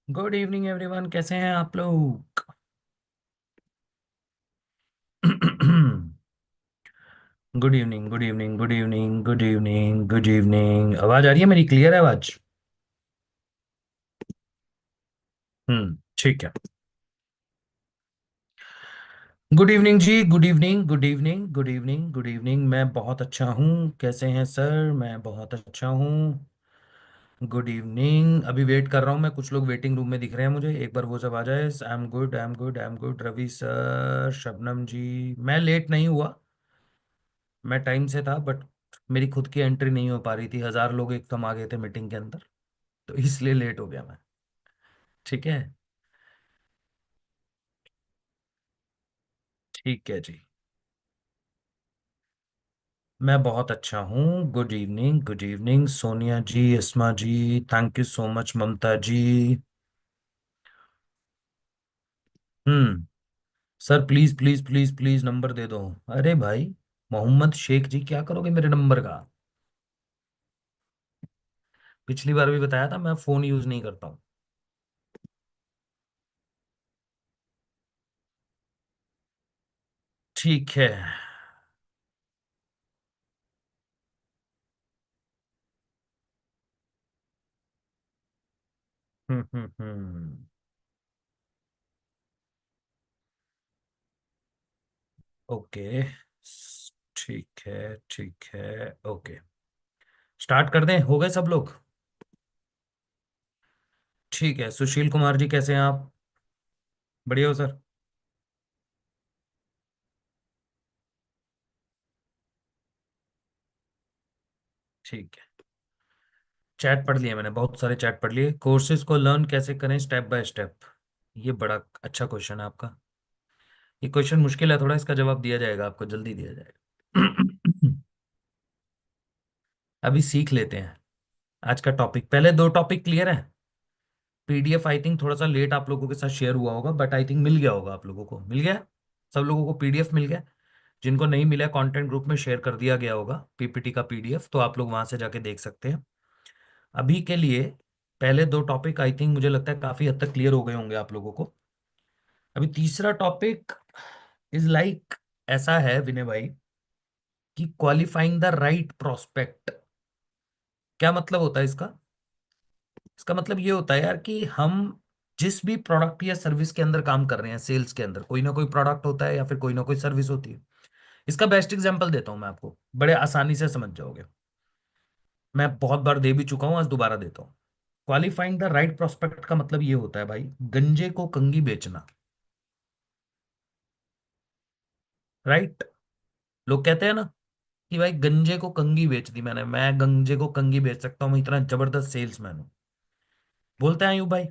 Good evening everyone, कैसे हैं आप लोग? Good evening, good evening, good evening, good evening, good evening. आवाज आ रही है मेरी? क्लियर है आवाज? ठीक है। गुड इवनिंग जी, good evening, good evening, good evening, good evening. मैं बहुत अच्छा हूँ। कैसे हैं सर? मैं बहुत अच्छा हूँ। Good evening. अभी वेट कर रहा हूँ मैं, कुछ लोग वेटिंग रूम में दिख रहे हैं मुझे। एक बार वो सब आ जाए। I am good, I am good, I am good. Ravi sir, Shabnam ji. मैं लेट नहीं हुआ, मैं टाइम से था, बट मेरी खुद की एंट्री नहीं हो पा रही थी। 1000 लोग एकदम आ गए थे मीटिंग के अंदर, तो इसलिए लेट हो गया मैं। ठीक है। ठीक है जी। मैं बहुत अच्छा हूँ। Good evening, good evening Sonia ji, Asma ji. Thank you so much Mamta ji. हम्म। Sir please please please please number दे दो। अरे भाई, मोहम्मद शेख जी, क्या करोगे मेरे नंबर का? पिछली बार भी बताया था, मैं फोन यूज नहीं करता हूँ। ठीक है। हम्म। ओके। ठीक है, ठीक है, ओके। स्टार्ट कर दें? हो गए सब लोग? ठीक है। सुशील कुमार जी, कैसे हैं आप? बढ़िया हो सर? ठीक है। चैट पढ़ लिया मैंने, बहुत सारे चैट पढ़ लिए। कोर्सेज को लर्न कैसे करें स्टेप बाय स्टेप? ये बड़ा अच्छा क्वेश्चन है आपका। ये क्वेश्चन मुश्किल है थोड़ा, इसका जवाब दिया जाएगा आपको, जल्दी दिया जाएगा। अभी सीख लेते हैं। आज का टॉपिक, पहले दो टॉपिक क्लियर है। पीडीएफ आई थिंक थोड़ा सा लेट आप लोगों के साथ शेयर हुआ होगा, बट आई थिंक मिल गया होगा। आप लोगों को मिल गया? सब लोगों को पीडीएफ मिल गया? जिनको नहीं मिला, कंटेंट ग्रुप में शेयर कर दिया गया होगा पीपीटी का पीडीएफ, तो आप लोग वहां से जाके देख सकते हैं। अभी के लिए पहले दो टॉपिक आई थिंक मुझे लगता है काफी हद तक क्लियर हो गए होंगे आप लोगों को। अभी तीसरा टॉपिक इज लाइक ऐसा है विनय भाई, कि क्वालिफाइंग द राइट प्रोस्पेक्ट। क्या मतलब होता है इसका? इसका मतलब ये होता है यार, कि हम जिस भी प्रोडक्ट या सर्विस के अंदर काम कर रहे हैं, सेल्स के अंदर कोई ना कोई प्रोडक्ट होता है या फिर कोई ना कोई सर्विस होती है। इसका बेस्ट एग्जांपल देता हूं मैं आपको, बड़े आसानी से समझ जाओगे। मैं बहुत बार दे भी चुका हूं, आज दोबारा देता हूं। क्वालिफाइंग द राइट प्रोस्पेक्ट का मतलब ये होता है भाई, गंजे को कंगी बेचना। राइट। लोग कहते हैं ना कि भाई गंजे को कंगी बेच दी मैंने, मैं गंजे को कंगी बेच सकता हूँ, मैं इतना जबरदस्त सेल्समैन हूँ। बोलते हैं आयु भाई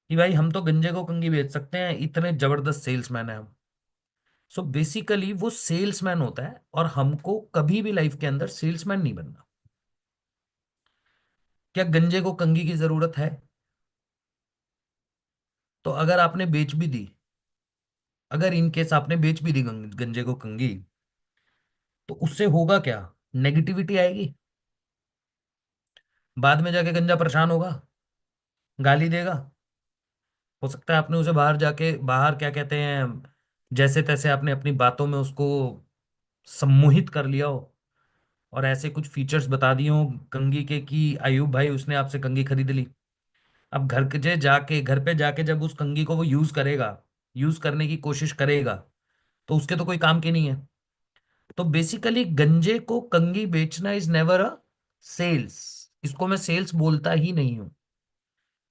कि भाई हम तो गंजे को कंगी बेच सकते हैं, इतने जबरदस्त सेल्समैन है हम। सो बेसिकली वो सेल्समैन होता है, और हमको कभी भी लाइफ के अंदर सेल्समैन नहीं बनना। क्या गंजे को कंगी की जरूरत है? तो अगर आपने बेच भी दी, अगर इन केस आपने बेच भी दी गंजे को कंगी, तो उससे होगा क्या? नेगेटिविटी आएगी। बाद में जाके गंजा परेशान होगा, गाली देगा। हो सकता है आपने उसे बाहर जाके, बाहर क्या कहते हैं, जैसे तैसे आपने अपनी बातों में उसको सम्मोहित कर लिया हो, और ऐसे कुछ फीचर्स बता दिए हो कंगी के कि अयूब भाई उसने आपसे कंगी खरीद ली। अब घर पे जाके जब उस कंघी को वो यूज करेगा, यूज करने की कोशिश करेगा, तो उसके तो कोई काम की नहीं है। तो बेसिकली गंजे को कंघी बेचना इज नेवर अ सेल्स। इसको मैं सेल्स बोलता ही नहीं हूं।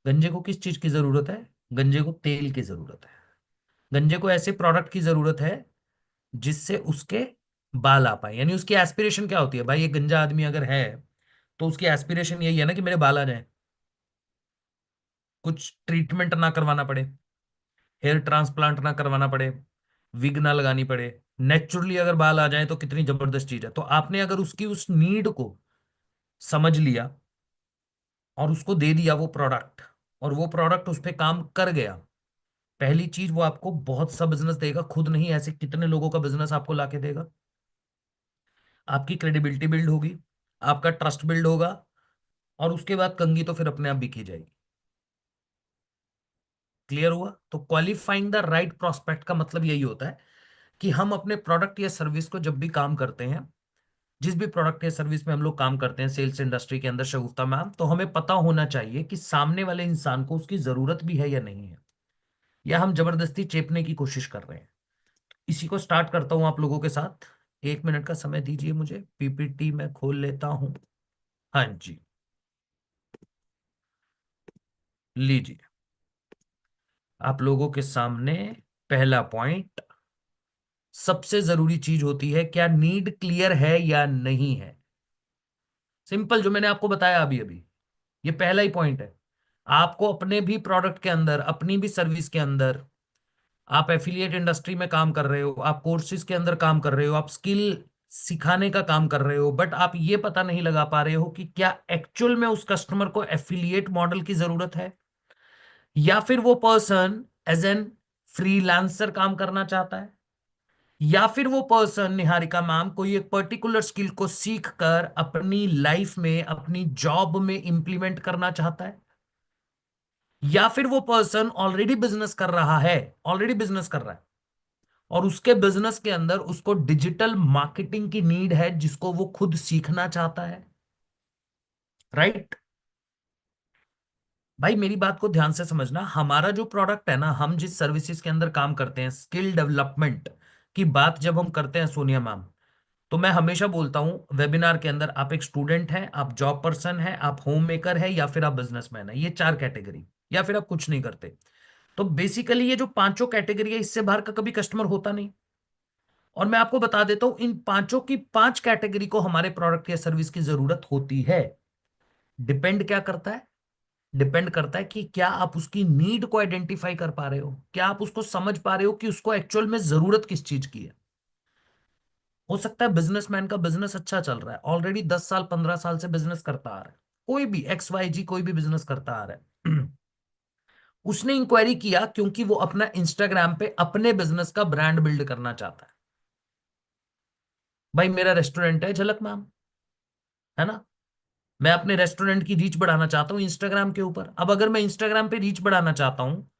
गंजे को किस चीज की जरूरत है? गंजे को तेल की जरूरत है। गंजे को ऐसे प्रोडक्ट की जरूरत है जिससे उसके बाल आ पाए। यानी उसकी एस्पिरेशन क्या होती है भाई, ये गंजा आदमी अगर है, तो उसकी एस्पिरेशन यही है ना कि मेरे बाल आ जाएं, कुछ ट्रीटमेंट ना करवाना पड़े, हेयर ट्रांसप्लांट ना करवाना पड़े, विग ना लगानी पड़े, नेचुरली अगर बाल आ जाए तो कितनी जबरदस्त चीज है। तो आपने अगर उसकी उस नीड को समझ लिया और उसको दे दिया वो प्रोडक्ट, और वो प्रोडक्ट उस पे काम कर गया, पहली चीज वो आपको बहुत सा बिजनेस देगा। खुद नहीं, ऐसे कितने लोगों का बिजनेस आपको लाके देगा। आपकी क्रेडिबिलिटी बिल्ड होगी, आपका ट्रस्ट बिल्ड होगा, और उसके बाद कंगी तो फिर अपने आप बिकी जाएगी। क्लियर हुआ? तो क्वालिफाइंग द राइट प्रोस्पेक्ट का मतलब यही होता है कि हम अपने प्रोडक्ट या सर्विस को जब भी काम करते हैं, जिस भी प्रोडक्ट या सर्विस में हम लोग काम करते हैं सेल्स इंडस्ट्री के अंदर शगुफ्ता मैम, तो हमें पता होना चाहिए कि सामने वाले इंसान को उसकी जरूरत भी है या नहीं है, या हम जबरदस्ती चेपने की कोशिश कर रहे हैं। इसी को स्टार्ट करता हूं आप लोगों के साथ। 1 मिनट का समय दीजिए मुझे, पीपीटी मैं खोल लेता हूं। हाँ जी, लीजिए आप लोगों के सामने पहला पॉइंट, सबसे जरूरी चीज होती है क्या नीड क्लियर है या नहीं है। सिंपल, जो मैंने आपको बताया अभी अभी, ये पहला ही पॉइंट है। आपको अपने भी प्रोडक्ट के अंदर, अपनी भी सर्विस के अंदर, आप एफिलिएट इंडस्ट्री में काम कर रहे हो, आप कोर्सेज के अंदर काम कर रहे हो, आप स्किल सिखाने का काम कर रहे हो, बट आप ये पता नहीं लगा पा रहे हो कि क्या एक्चुअल में उस कस्टमर को एफिलिएट मॉडल की जरूरत है, या फिर वो पर्सन एज एन फ्रीलांसर काम करना चाहता है, या फिर वो पर्सन निहारिका मैम कोई एक पर्टिकुलर स्किल को सीख कर अपनी लाइफ में, अपनी जॉब में इंप्लीमेंट करना चाहता है, या फिर वो पर्सन ऑलरेडी बिजनेस कर रहा है, ऑलरेडी बिजनेस कर रहा है, और उसके बिजनेस के अंदर उसको डिजिटल मार्केटिंग की नीड है जिसको वो खुद सीखना चाहता है। राइट? भाई मेरी बात को ध्यान से समझना, हमारा जो प्रोडक्ट है ना, हम जिस सर्विसेज के अंदर काम करते हैं, स्किल डेवलपमेंट की बात जब हम करते हैं सोनिया मैम, तो मैं हमेशा बोलता हूं वेबिनार के अंदर, आप एक स्टूडेंट हैं, आप जॉब पर्सन हैं, आप होम मेकर है, या फिर आप बिजनेसमैन है, ये 4 कैटेगरी, या फिर आप कुछ नहीं करते। तो बेसिकली ये जो पांचों कैटेगरी है, इससे बाहर का कभी कस्टमर होता नहीं। और मैं आपको बता देता हूं, इन पांचों की 5 कैटेगरी को हमारे प्रोडक्ट या सर्विस की जरूरत होती है। डिपेंड क्या करता है? डिपेंड करता है कि क्या आप उसकी नीड को आइडेंटिफाई कर पा रहे हो, क्या आप उसको समझ पा रहे हो कि उसको एक्चुअल में जरूरत किस चीज की है। हो सकता है बिजनेसमैन का बिजनेस अच्छा चल रहा है, ऑलरेडी 10 साल 15 साल से बिजनेस करता आ रहा है, कोई भी XYG कोई भी बिजनेस करता आ रहा है। उसने इंक्वायरी किया क्योंकि वो अपना इंस्टाग्राम पे अपने बिजनेस का ब्रांड बिल्ड करना चाहता है। भाई मेरा रेस्टोरेंट है झलक मैम, है ना, मैं अपने रेस्टोरेंट की रीच बढ़ाना चाहता हूँ इंस्टाग्राम के ऊपर। अब अगर मैं इंस्टाग्राम पे रीच बढ़ाना चाहता हूँ,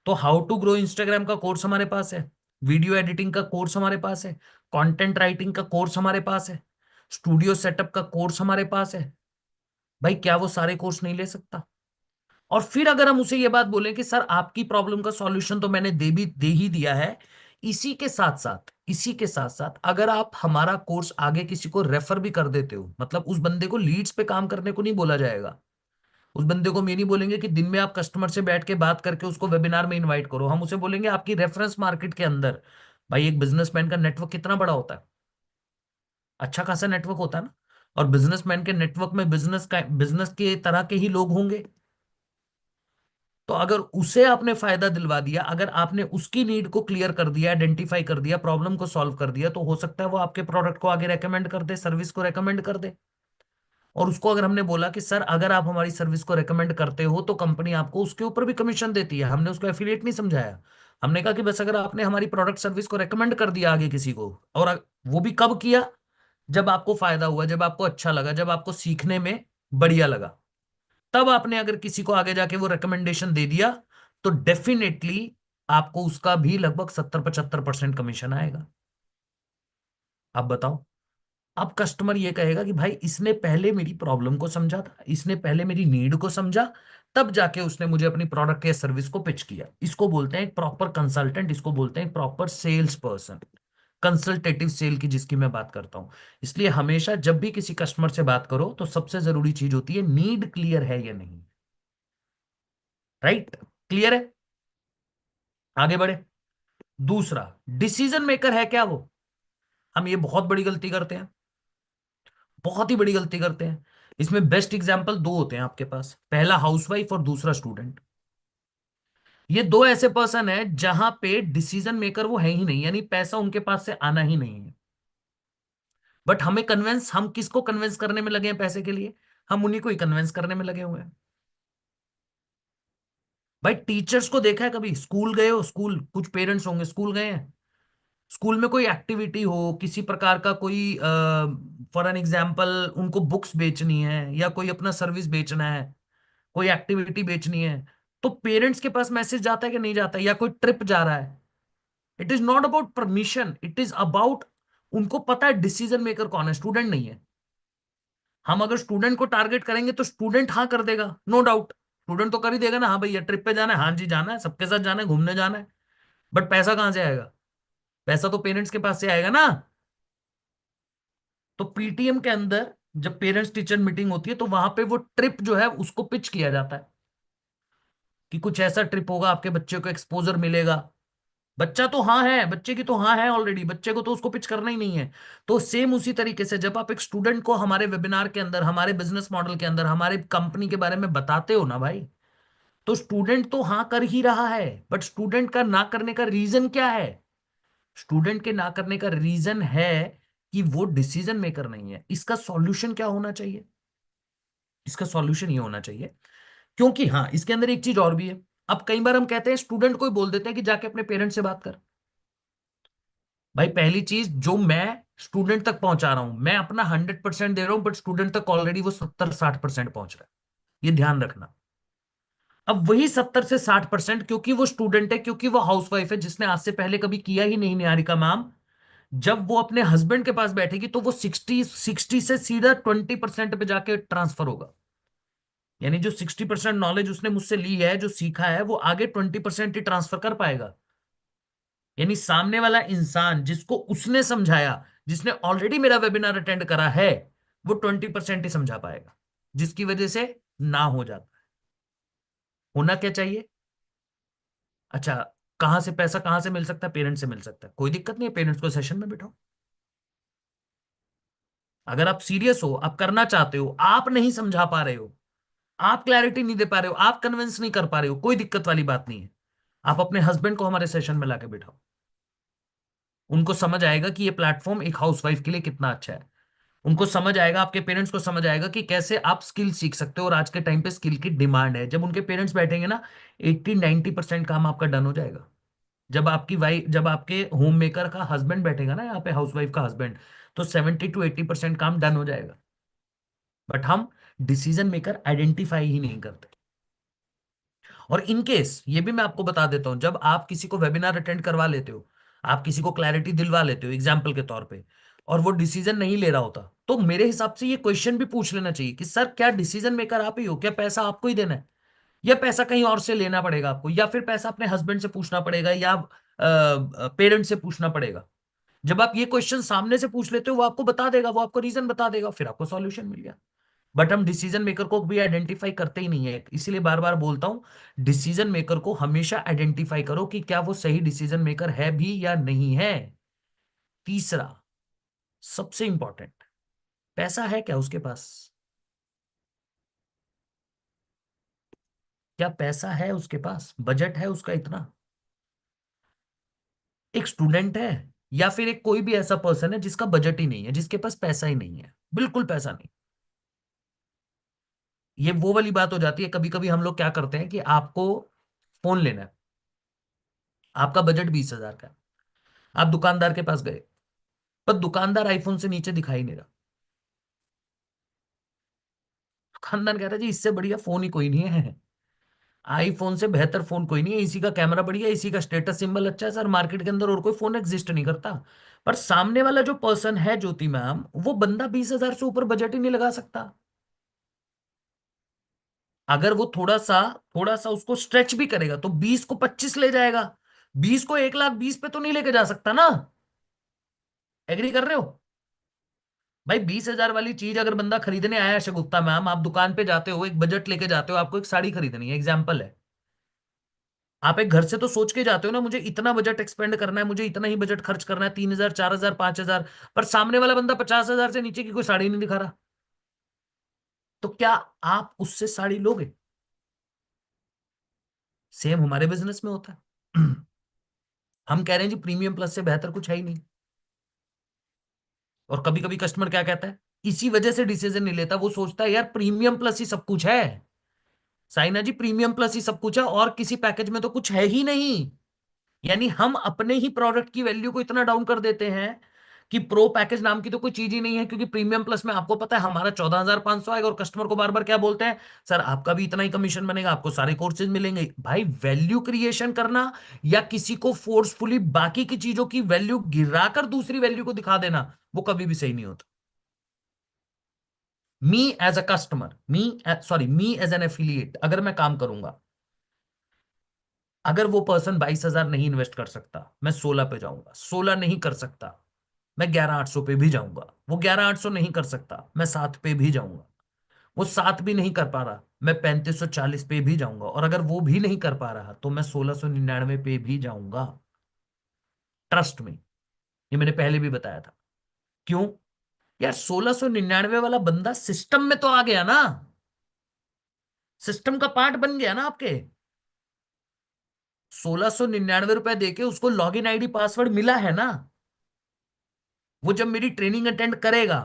तो हाउ टू ग्रो इंस्टाग्राम का कोर्स हमारे पास है, वीडियो एडिटिंग का कोर्स हमारे पास है, कंटेंट राइटिंग का कोर्स हमारे पास है, स्टूडियो सेटअप का कोर्स हमारे पास है। भाई क्या वो सारे कोर्स नहीं ले सकता? और फिर अगर हम उसे ये बात बोलें कि सर आपकी प्रॉब्लम का सॉल्यूशन तो मैंने दे ही दिया है, इसी के साथ साथ अगर आप हमारा कोर्स आगे किसी को रेफर भी कर देते हो, मतलब उस बंदे को लीड्स पे काम करने को नहीं बोला जाएगा, उस बंदे को हम ये नहीं बोलेंगे कि दिन में आप कस्टमर से बैठ के बात करके उसको वेबिनार में इनवाइट करो, हम उसे बोलेंगे आपकी रेफरेंस मार्केट के अंदर, भाई एक बिजनेसमैन का नेटवर्क कितना बड़ा होता है, अच्छा खासा नेटवर्क होता है ना, और बिजनेसमैन के नेटवर्क में बिजनेस के तरह के ही लोग होंगे। तो अगर उसे आपने फायदा दिलवा दिया, अगर आपने उसकी नीड को क्लियर कर दिया, आइडेंटिफाई कर दिया, प्रॉब्लम को सॉल्व कर दिया, तो हो सकता है वो आपके प्रोडक्ट को आगे रेकमेंड कर दे, सर्विस को रेकमेंड कर दे। और उसको अगर हमने बोला कि सर अगर आप हमारी सर्विस को रेकमेंड करते हो तो कंपनी आपको उसके ऊपर भी कमीशन देती है, हमने उसको एफिलिएट नहीं समझाया। हमने कहा कि बस अगर आपने हमारी प्रोडक्ट सर्विस को रेकमेंड कर दिया आगे किसी को, और वो भी कब किया, जब आपको फायदा हुआ, जब आपको अच्छा लगा, जब आपको सीखने में बढ़िया लगा, तब आपने अगर किसी को आगे जाके वो रिकमेंडेशन दे दिया, तो डेफिनेटली आपको उसका भी लगभग 70-75% कमीशन आएगा। आप बताओ, अब कस्टमर ये कहेगा कि भाई इसने पहले मेरी प्रॉब्लम को समझा था, इसने पहले मेरी नीड को समझा, तब जाके उसने मुझे अपनी प्रोडक्ट या सर्विस को पिच किया। इसको बोलते हैं एक प्रॉपर कंसल्टेंट, इसको बोलते हैं proper sales person, consultative sale की जिसकी मैं बात करता हूं। इसलिए हमेशा जब भी किसी कस्टमर से बात करो तो सबसे जरूरी चीज होती है नीड क्लियर है या नहीं। राइट? क्लियर है? आगे बढ़े। दूसरा, डिसीजन मेकर है क्या वो? हम ये बहुत बड़ी गलती करते हैं, बहुत ही बड़ी गलती करते हैं। इसमें बेस्ट एग्जांपल दो होते हैं आपके पास, पहला हाउसवाइफ और दूसरा स्टूडेंट। ये दो ऐसे पर्सन है जहां पे डिसीजन मेकर वो है ही नहीं, यानी पैसा उनके पास से आना ही नहीं है। बट हम किसको कन्विंस करने में लगे हैं पैसे के लिए? हम उन्हीं को ही कन्विंस करने में लगे हुए हैं। भाई टीचर्स को देखा है कभी? स्कूल गए हो, स्कूल कुछ पेरेंट्स होंगे, स्कूल गए हैं, स्कूल में कोई एक्टिविटी हो किसी प्रकार का, कोई फॉर एन एग्जाम्पल उनको बुक्स बेचनी है, या कोई अपना सर्विस बेचना है, कोई एक्टिविटी बेचनी है, तो पेरेंट्स के पास मैसेज जाता है कि नहीं जाता है, या कोई ट्रिप जा रहा है, it is not about permission, it is about, उनको पता है डिसीजन मेकर कौन है, स्टूडेंट नहीं है। हम अगर स्टूडेंट को टारगेट करेंगे तो स्टूडेंट हाँ कर देगा, नो डाउट, स्टूडेंट तो कर ही देगा ना, हाँ भैया ट्रिप पे जाना है, हाँ जी जाना है, सबके साथ जाना है, घूमने जाना है। बट पैसा कहां से आएगा? पैसा तो पेरेंट्स के पास से आएगा ना। तो पीटीएम के अंदर जब पेरेंट्स टीचर मीटिंग होती है तो वहां पे वो ट्रिप जो है उसको पिच किया जाता है कि कुछ ऐसा ट्रिप होगा, आपके बच्चे को एक्सपोजर मिलेगा। बच्चा तो हाँ है, बच्चे की तो हाँ है ऑलरेडी, बच्चे को तो उसको पिच करना ही नहीं है। तो सेम उसी तरीके से जब आप एक स्टूडेंट को हमारे वेबिनार के अंदर, हमारे बिजनेस मॉडल के अंदर, हमारे कंपनी के बारे में बताते हो ना भाई, तो स्टूडेंट तो हाँ कर ही रहा है, बट स्टूडेंट का ना करने का रीजन क्या है? स्टूडेंट के ना करने का रीजन है कि वो डिसीजन मेकर नहीं है। इसका सॉल्यूशन क्या होना चाहिए? इसका सॉल्यूशन ये होना चाहिए, क्योंकि हाँ इसके अंदर एक चीज और भी है। अब कई बार हम कहते हैं, स्टूडेंट को ही बोल देते हैं कि जाके अपने पेरेंट्स से बात कर। भाई पहली चीज, जो मैं स्टूडेंट तक पहुंचा रहा हूं, मैं अपना 100% दे रहा हूं, बट स्टूडेंट तक ऑलरेडी वो 70-60% पहुंच रहा है, ये ध्यान रखना। अब वही 70 से 60%, क्योंकि वो स्टूडेंट है, क्योंकि वो हाउसवाइफ है जिसने आज से पहले कभी किया ही नहीं निहारिका मैम, जब वो अपने हस्बैंड के पास बैठेगी तो वो 60 60 से सीधा 20% पे जाके ट्रांसफर होगा। यानी जो 60% नॉलेज उसने मुझसे ली है, जो सीखा है, वो आगे 20% ही ट्रांसफर कर पाएगा। यानी सामने वाला इंसान जिसको उसने समझाया, जिसने ऑलरेडी मेरा वेबिनार अटेंड करा है, वो 20% ही समझा पाएगा, जिसकी वजह से ना हो जाता है। होना क्या चाहिए? अच्छा, कहां से पैसा कहां से मिल सकता है? पेरेंट्स से मिल सकता है, कोई दिक्कत नहीं है, पेरेंट्स को सेशन में बिठाओ। अगर आप सीरियस हो, आप करना चाहते हो, आप नहीं समझा पा रहे हो, आप क्लैरिटी नहीं दे पा रहे हो, आप कन्विंस नहीं कर पा रहे हो, कोई दिक्कत वाली बात नहीं है। आप अपने हस्बैंड को हमारे सेशन में लाके बिठाओ, उनको समझ आएगा कि ये प्लेटफॉर्म एक हाउसवाइफ के लिए कितना अच्छा है। उनको समझ आएगा, आपके पेरेंट्स को समझ आएगा कि कैसे आप स्किल सीख सकते हो, और आज के टाइम पे स्किल की डिमांड है। जब उनके पेरेंट्स बैठेंगे ना, 80-90% काम आपका डन हो जाएगा। जब आपके होम मेकर का हस्बैंड बैठेगा ना यहाँ पे, हाउसवाइफ का हस्बैंड, तो 70-80% काम डन हो जाएगा। बट हम डिसीजन मेकर आइडेंटिफाई ही नहीं करते। और इन केस ये भी मैं आपको बता देता हूं, जब आप किसी को वेबिनार अटेंड करवा लेते हो, आप किसी को क्लैरिटी दिलवा लेते हो एग्जाम्पल के तौर पे, और वो डिसीजन नहीं ले रहा होता, तो मेरे हिसाब से ये क्वेश्चन भी पूछ लेना चाहिए कि सर क्या डिसीजन मेकर आप ही हो? क्या पैसा आपको ही देना है, या पैसा कहीं और से लेना पड़ेगा आपको, या फिर पैसा अपने हस्बैंड से पूछना पड़ेगा, या पेरेंट से पूछना पड़ेगा? जब आप ये क्वेश्चन सामने से पूछ लेते हो, वो आपको बता देगा, वो आपको रीजन बता देगा, फिर आपको सॉल्यूशन मिल गया। बट हम डिसीजन मेकर को भी आइडेंटिफाई करते ही नहीं है, इसीलिए बार बार बोलता हूं, डिसीजन मेकर को हमेशा आइडेंटिफाई करो कि क्या वो सही डिसीजन मेकर है भी या नहीं है। तीसरा, सबसे इंपॉर्टेंट, पैसा है क्या उसके पास? क्या पैसा है उसके पास? बजट है उसका इतना? एक स्टूडेंट है, या फिर एक कोई भी ऐसा पर्सन है जिसका बजट ही नहीं है, जिसके पास पैसा ही नहीं है, बिल्कुल पैसा नहीं। ये वो वाली बात हो जाती है, कभी कभी हम लोग क्या करते हैं कि आपको फोन लेना है, आपका बजट 20,000 का है, आप दुकानदार के पास गए, पर दुकानदार आईफोन से नीचे दिखाई नहीं रहा। दुकानदार कह रहा है जी इससे बढ़िया फोन ही कोई नहीं है, आईफोन से बेहतर फोन कोई नहीं है, इसी का कैमरा बढ़िया है, इसी का स्टेटस सिंबल अच्छा है सर, मार्केट के अंदर और कोई फोन एग्जिस्ट नहीं करता। पर सामने वाला जो पर्सन है ज्योति मैम, वो बंदा 20,000 से ऊपर बजट ही नहीं लगा सकता। अगर वो थोड़ा सा उसको स्ट्रेच भी करेगा तो 20 को 25 ले जाएगा, 20 को 1,20,000 पे तो नहीं लेके जा सकता ना। एग्री कर रहे हो? भाई 20,000 वाली चीज अगर बंदा खरीदने आया है, शगुफ्ता मैम आप दुकान पे जाते हो, एक बजट लेके जाते हो, आपको एक साड़ी खरीदनी है, एग्जाम्पल है, आप एक घर से तो सोच के जाते हो ना, मुझे इतना बजट एक्सपेंड करना है, मुझे इतना ही बजट खर्च करना है, 3,000 4,000 5,000, पर सामने वाला बंदा 50,000 से नीचे की कोई साड़ी नहीं दिखा रहा, तो क्या आप उससे साड़ी लोगे? सेम हमारे बिजनेस में होता है। हम कह रहे हैं जी प्रीमियम प्लस से बेहतर कुछ है ही नहीं, और कभी कभी कस्टमर क्या कहता है, इसी वजह से डिसीजन नहीं लेता, वो सोचता है यार प्रीमियम प्लस ही सब कुछ है, साइना जी प्रीमियम प्लस ही सब कुछ है, और किसी पैकेज में तो कुछ है ही नहीं। यानी हम अपने ही प्रोडक्ट की वैल्यू को इतना डाउन कर देते हैं कि प्रो पैकेज नाम की तो कोई चीज ही नहीं है, क्योंकि प्रीमियम प्लस में आपको पता है हमारा 14,500 आएगा, और कस्टमर को बार बार क्या बोलते हैं, सर आपका भी इतना ही कमीशन बनेगा, आपको सारे कोर्सेज मिलेंगे। भाई वैल्यू क्रिएशन करना या किसी को फोर्सफुली बाकी की चीजों की वैल्यू गिराकर दूसरी वैल्यू को दिखा देना, वो कभी भी सही नहीं होता। Me as a customer, me as an affiliate, अगर मैं काम करूंगा, अगर वो पर्सन 22,000 नहीं इन्वेस्ट कर सकता, मैं 16 पे जाऊंगा। 16 नहीं कर सकता, मैं 11,800 पे भी जाऊंगा। वो 11,800 नहीं कर सकता, मैं 7 पे भी जाऊंगा। वो 7 भी नहीं कर पा रहा, मैं 3540 पे भी जाऊंगा। और अगर वो भी नहीं कर पा रहा, तो मैं 1699 पे भी जाऊंगा। ट्रस्ट में, ये मैंने पहले भी बताया था। क्यों? यार 1699 वाला बंदा सिस्टम में तो आ गया ना, सिस्टम का पार्ट बन गया ना आपके। 1699 रुपए देके उसको लॉग इन आईडी पासवर्ड मिला है ना। वो जब मेरी ट्रेनिंग अटेंड करेगा,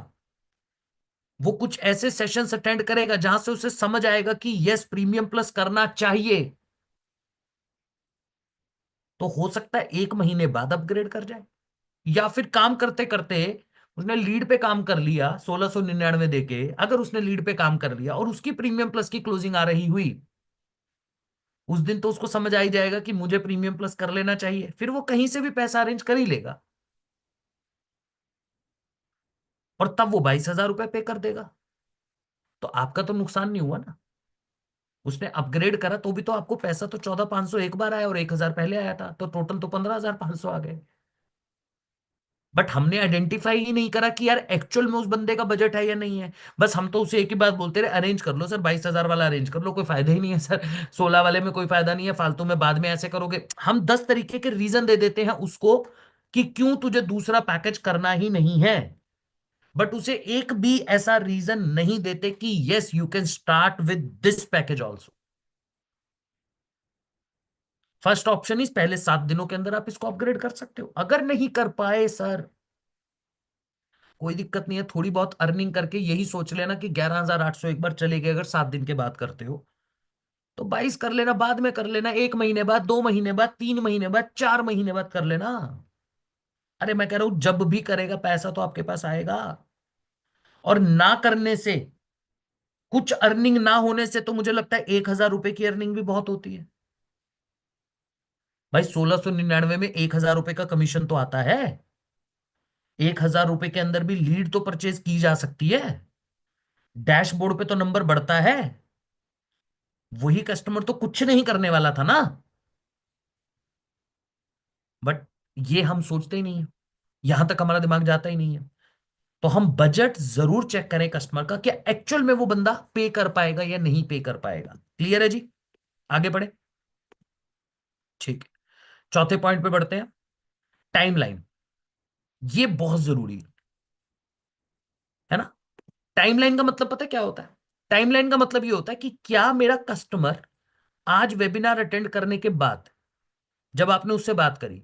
वो कुछ ऐसे सेशंस अटेंड करेगा जहां से उसे समझ आएगा कि यस प्रीमियम प्लस करना चाहिए, तो हो सकता है 1 महीने बाद अपग्रेड कर जाए। या फिर काम करते करते उसने लीड पे काम कर लिया 1699 देके, अगर उसने लीड पे काम कर लिया और उसकी प्रीमियम प्लस की क्लोजिंग आ रही हुई, उस दिन तो उसको समझ आ ही जाएगा कि मुझे प्रीमियम प्लस कर लेना चाहिए, फिर वो कहीं से भी पैसा अरेंज कर ही लेगा, और तब वो 22,000 रुपए पे कर देगा। तो आपका तो नुकसान नहीं हुआ ना। उसने अपग्रेड करा तो भी तो आपको पैसा तो 14,500 एक बार आया और 1,000 पहले आया था, तो टोटल तो 15,500 आ गए। बट हमने आइडेंटिफाई ही नहीं करा कि यार एक्चुअल में उस बंदे का बजट है या नहीं है। बस हम तो उसे एक ही बात बोलते रहे, अरेंज कर लो सर, 22,000 वाला अरेंज कर लो, कोई फायदा ही नहीं है सर, 16 वाले में कोई फायदा नहीं है, फालतू में बाद में ऐसे करोगे। हम 10 तरीके के रीजन दे देते हैं उसको कि क्यों तुझे दूसरा पैकेज करना ही नहीं है, बट उसे एक भी ऐसा रीजन नहीं देते कि yes you can start with this package also. First option is पहले 7 दिनों के अंदर आप इसको अपग्रेड कर सकते हो। अगर नहीं कर पाए सर, कोई दिक्कत नहीं है, थोड़ी बहुत अर्निंग करके यही सोच लेना कि 11,800 एक बार चले गए, अगर 7 दिन के बाद करते हो तो 22 कर लेना, बाद में कर लेना, 1 महीने बाद, 2 महीने बाद, 3 महीने बाद, 4 महीने बाद कर लेना। अरे मैं कह रहा हूं जब भी करेगा पैसा तो आपके पास आएगा। और ना करने से, कुछ अर्निंग ना होने से तो मुझे लगता है 1,000 रुपए की अर्निंग भी बहुत होती है। भाई 1699 में 1,000 रुपए का कमीशन तो आता है। 1,000 रुपए के अंदर भी लीड तो परचेज की जा सकती है, डैशबोर्ड पे तो नंबर बढ़ता है। वही कस्टमर तो कुछ नहीं करने वाला था ना। बट ये हम सोचते ही नहीं है, यहां तक हमारा दिमाग जाता ही नहीं है। तो हम बजट जरूर चेक करें कस्टमर का, कि एक्चुअल में वो बंदा पे कर पाएगा या नहीं पे कर पाएगा। क्लियर है जी? आगे बढ़े। ठीक है, चौथे पॉइंट पे बढ़ते हैं, टाइमलाइन। ये बहुत जरूरी है ना। टाइमलाइन का मतलब पता है क्या होता है? टाइमलाइन का मतलब ये होता है कि क्या मेरा कस्टमर आज वेबिनार अटेंड करने के बाद, जब आपने उससे बात करी,